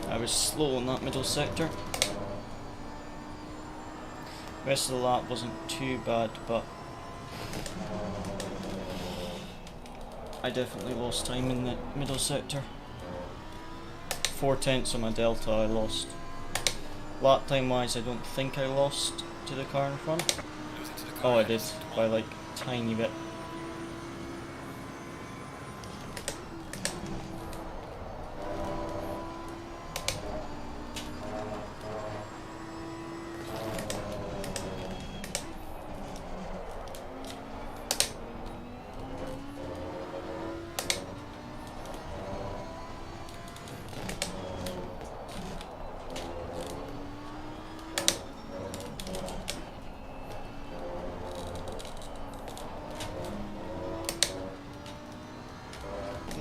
I was slow in that middle sector. The rest of the lap wasn't too bad, but I definitely lost time in the middle sector. 4 tenths on my delta I lost. Lap time wise, I don't think I lost to the car in front. Oh, I did, by like a tiny bit.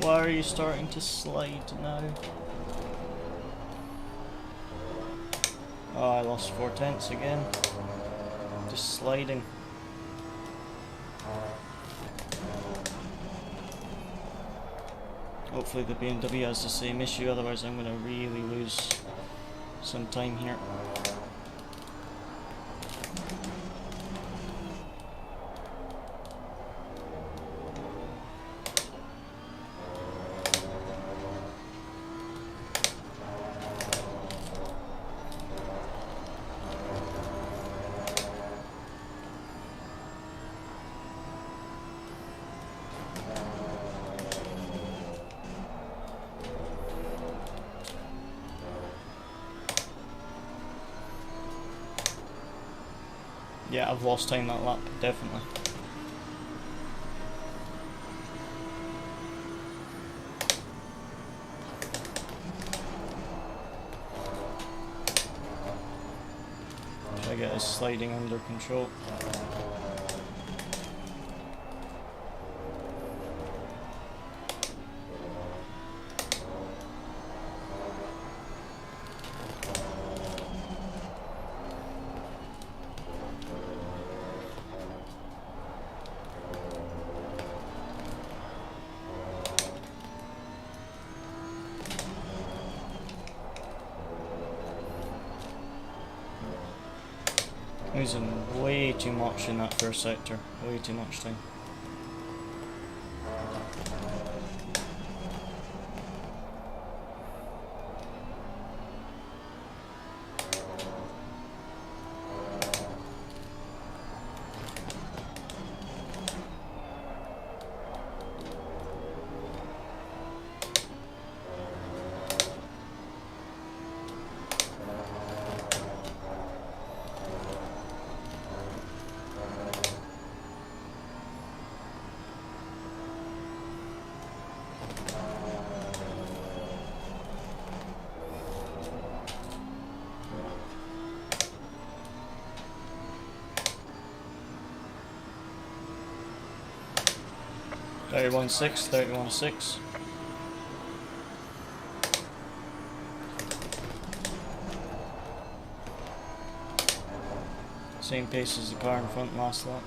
Why are you starting to slide now? Oh, I lost 4 tenths again. Just sliding. Hopefully the BMW has the same issue, otherwise I'm going to really lose some time here. Yeah, I've lost time that lap, definitely. Try to get his sliding under control. losing way too much in that first sector. Way too much time. Thirty-one six, 31.6. Same pace as the car in front last lap.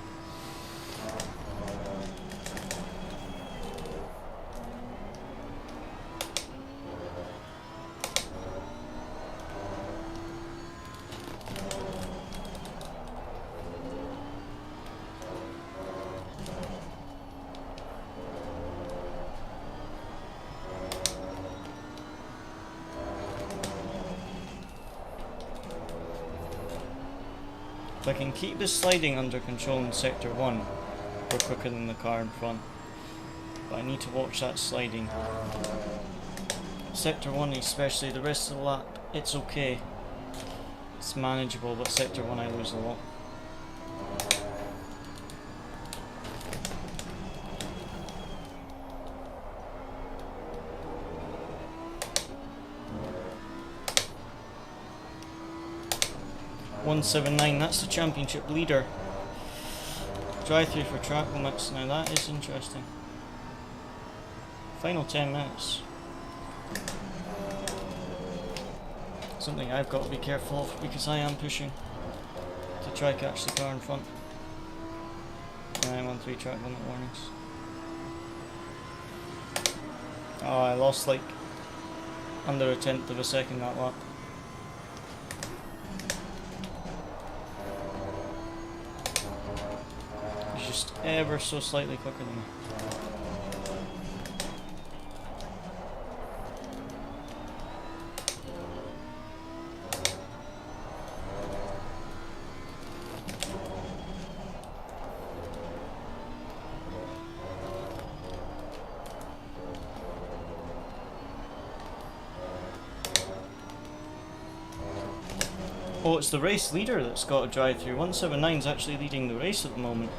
If I can keep the sliding under control in sector 1, we're quicker than the car in front. But I need to watch that sliding. Sector 1 especially, the rest of the lap, it's okay. It's manageable, but sector 1 I lose a lot. .179, that's the championship leader. Drive-through for track limits, now that is interesting. Final 10 minutes. Something I've got to be careful of because I am pushing to try catch the car in front. And I'm on 3 track limit warnings. Oh, I lost like under a tenth of a second that lap. Just ever so slightly quicker than me. Oh, it's the race leader that's got a drive through. 179's actually leading the race at the moment.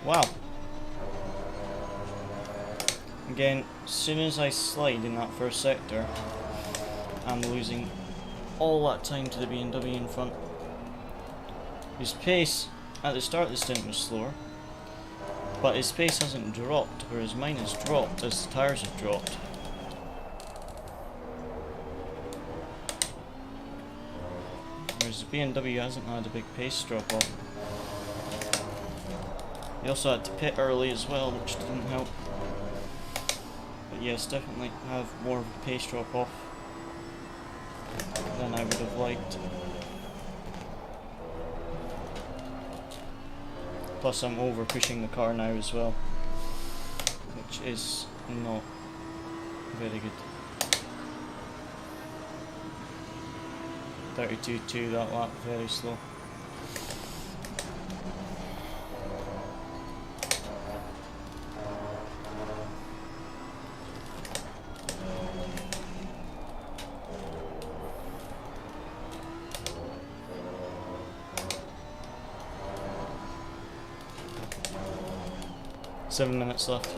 Wow. Again, as soon as I slide in that first sector, I'm losing all that time to the BMW in front. His pace at the start of the stint was slower, but his pace hasn't dropped, whereas mine has dropped as the tyres have dropped. Whereas the BMW hasn't had a big pace drop off. He also had to pit early as well, which didn't help. But yes, definitely have more of a pace drop off than I would have liked. Plus I'm over pushing the car now as well, which is not very good. 32.2 that lap, very slow. Seven minutes left.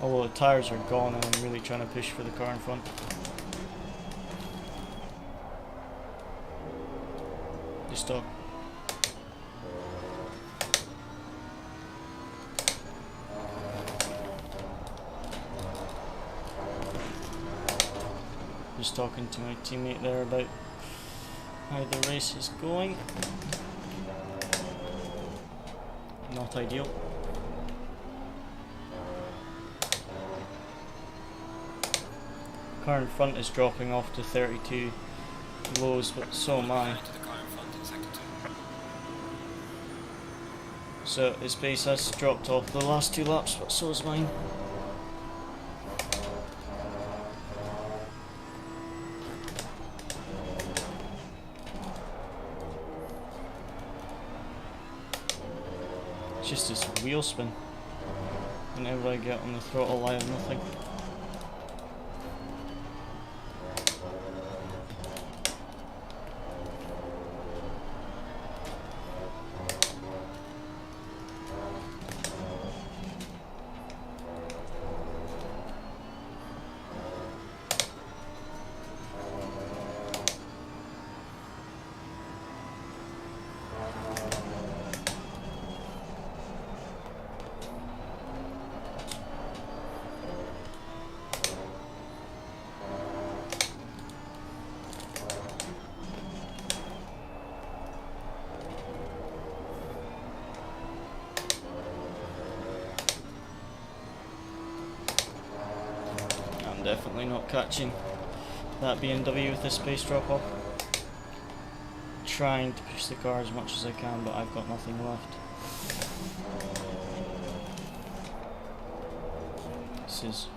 Although the tyres are gone and I'm really trying to push for the car in front. Just stop. Just talking to my teammate there about how the race is going. Not ideal. Car in front is dropping off to 32 lows, but so am I. To the car in front in sector 2. So his pace has dropped off the last 2 laps, but so is mine. It's just this wheel spin. Whenever I get on the throttle, I have nothing. Definitely not catching that BMW with this pace drop off. Trying to push the car as much as I can, but I've got nothing left. This is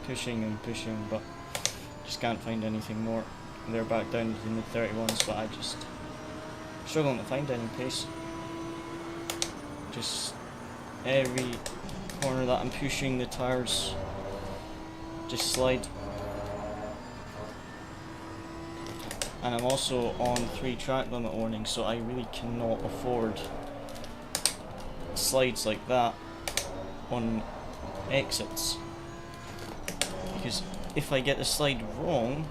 pushing and pushing, but just can't find anything more. They're back down in the 31s, but I just struggling to find any pace. Just every corner that I'm pushing, the tires just slide. And I'm also on 3 track limit warnings, so I really cannot afford slides like that on exits, because if I get the slide wrong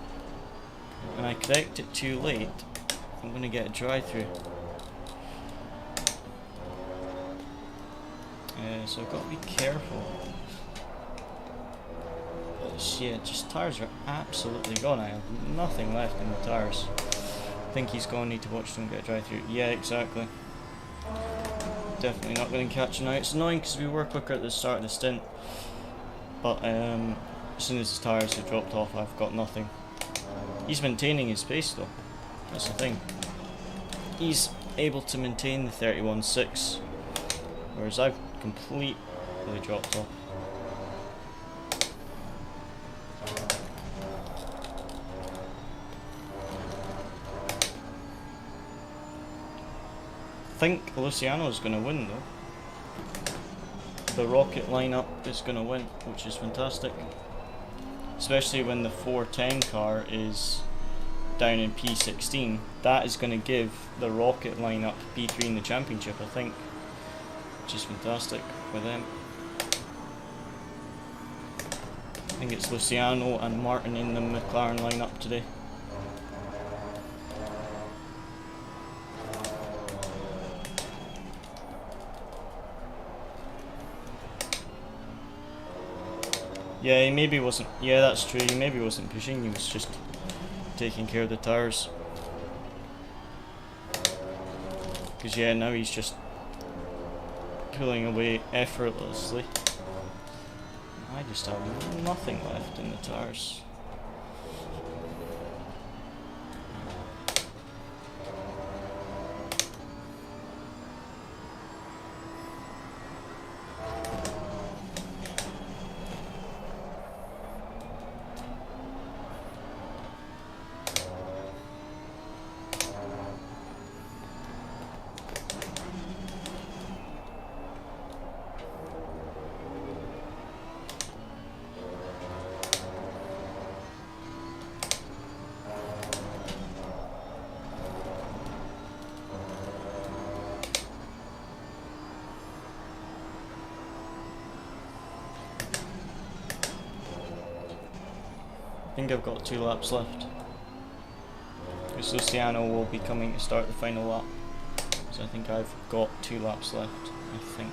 and I correct it too late, I'm going to get a drive through. So I've got to be careful. But yeah, just tires are absolutely gone. I have nothing left in the tires. I think he's going to need to watch them get a drive through. Yeah, exactly. Definitely not going to catch him now. It's annoying because we were quicker at the start of the stint, but as soon as his tires have dropped off, I've got nothing. He's maintaining his pace though. That's the thing. He's able to maintain the 31.6, whereas I've completely dropped off. I think Luciano is going to win though. The rocket lineup is going to win, which is fantastic. Especially when the 410 car is down in P16. That is going to give the rocket lineup P3 in the championship, I think. Which is fantastic for them. I think it's Luciano and Martin in the McLaren lineup today. Yeah, he maybe wasn't. Yeah, that's true. He maybe wasn't pushing. He was just taking care of the tires. Because yeah, now he's just pulling away effortlessly. I just have nothing left in the tires. I think I've got 2 laps left. Because Luciano will be coming to start the final lap. So I think I've got 2 laps left, I think.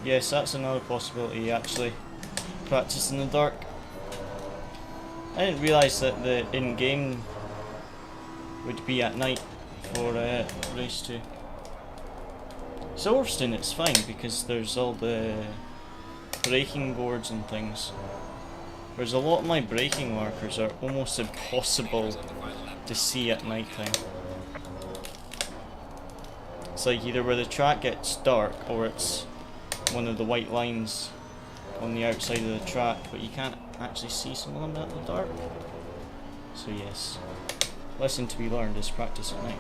Yes, that's another possibility actually. Practice in the dark. I didn't realise that the in-game would be at night for race 2. Silverstone it's fine because there's all the braking boards and things. Whereas a lot of my braking markers are almost impossible to see at night time. It's like either where the track gets dark or it's one of the white lines on the outside of the track, but you can't actually see some of them at the dark. So yes, lesson to be learned is practice at night.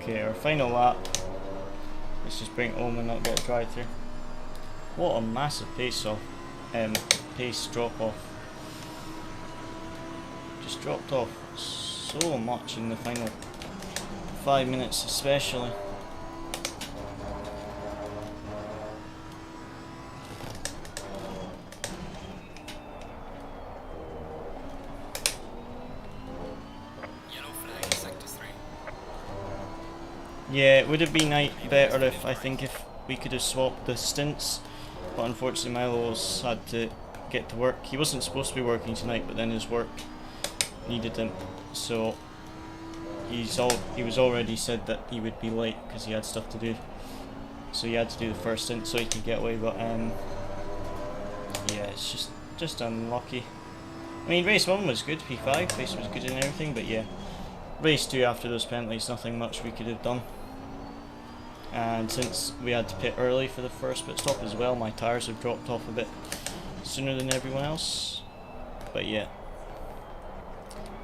Okay, our final lap. Let's just bring it home and not get a drive through. What a massive pace drop off. Just dropped off so much in the final 5 minutes especially. Yeah, it would have been better if we could have swapped the stints, but unfortunately Milo's had to get to work. He wasn't supposed to be working tonight, but then his work needed him, so he was already said that he would be late because he had stuff to do. So he had to do the first stint so he could get away, but yeah, it's just unlucky. I mean, race 1 was good, P5, race was good and everything, but yeah, race 2 after those penalties, nothing much we could have done. And since we had to pit early for the first pit stop as well, my tyres have dropped off a bit sooner than everyone else. But yeah,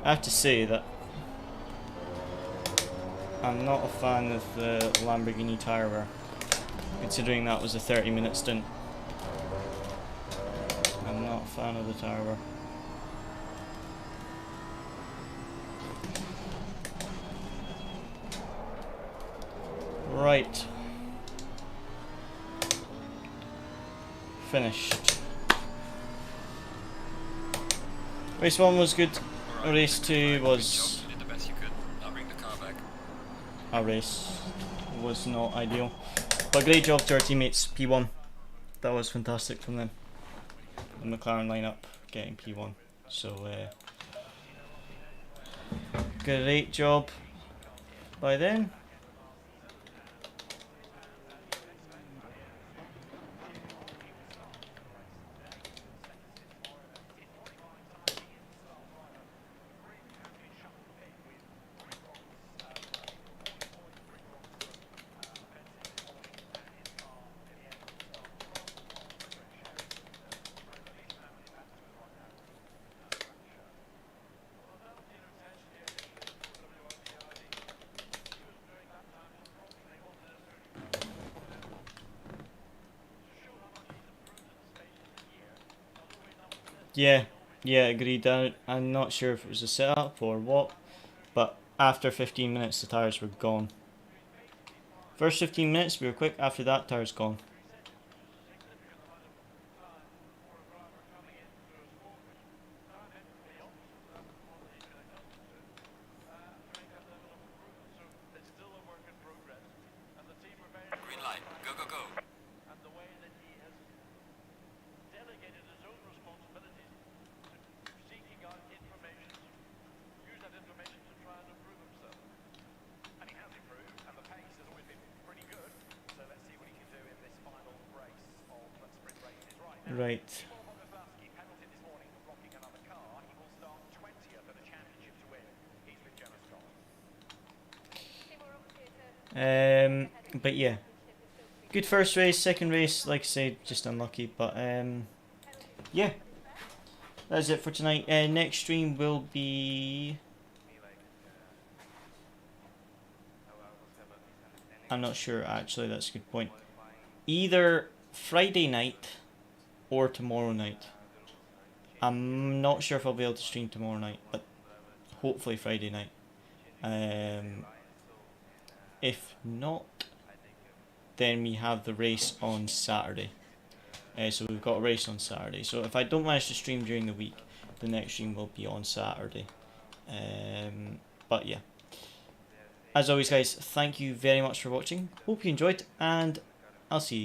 I have to say that I'm not a fan of the Lamborghini tyre wear, considering that was a 30-minute stint. I'm not a fan of the tyre wear. Right. Finished. Race 1 was good. Race 2 was... You did the best you could. I'll bring the car back. Our race was not ideal. But great job to our teammates, P1. That was fantastic from them. The McLaren lineup getting P1. So, great job by them. Yeah, agreed. I'm not sure if it was a setup or what, but after 15 minutes the tyres were gone. First 15 minutes we were quick, after that tyres gone. Green light. Go, go, go. Right. But yeah, good first race. Second race, like I said, just unlucky. But yeah, that's it for tonight. Next stream will be... I'm not sure actually, that's a good point. Either Friday night or tomorrow night. I'm not sure if I'll be able to stream tomorrow night, but hopefully Friday night. If not, then we have the race on Saturday. So we've got a race on Saturday. So if I don't manage to stream during the week, the next stream will be on Saturday. But yeah. As always guys, thank you very much for watching. Hope you enjoyed, and I'll see you.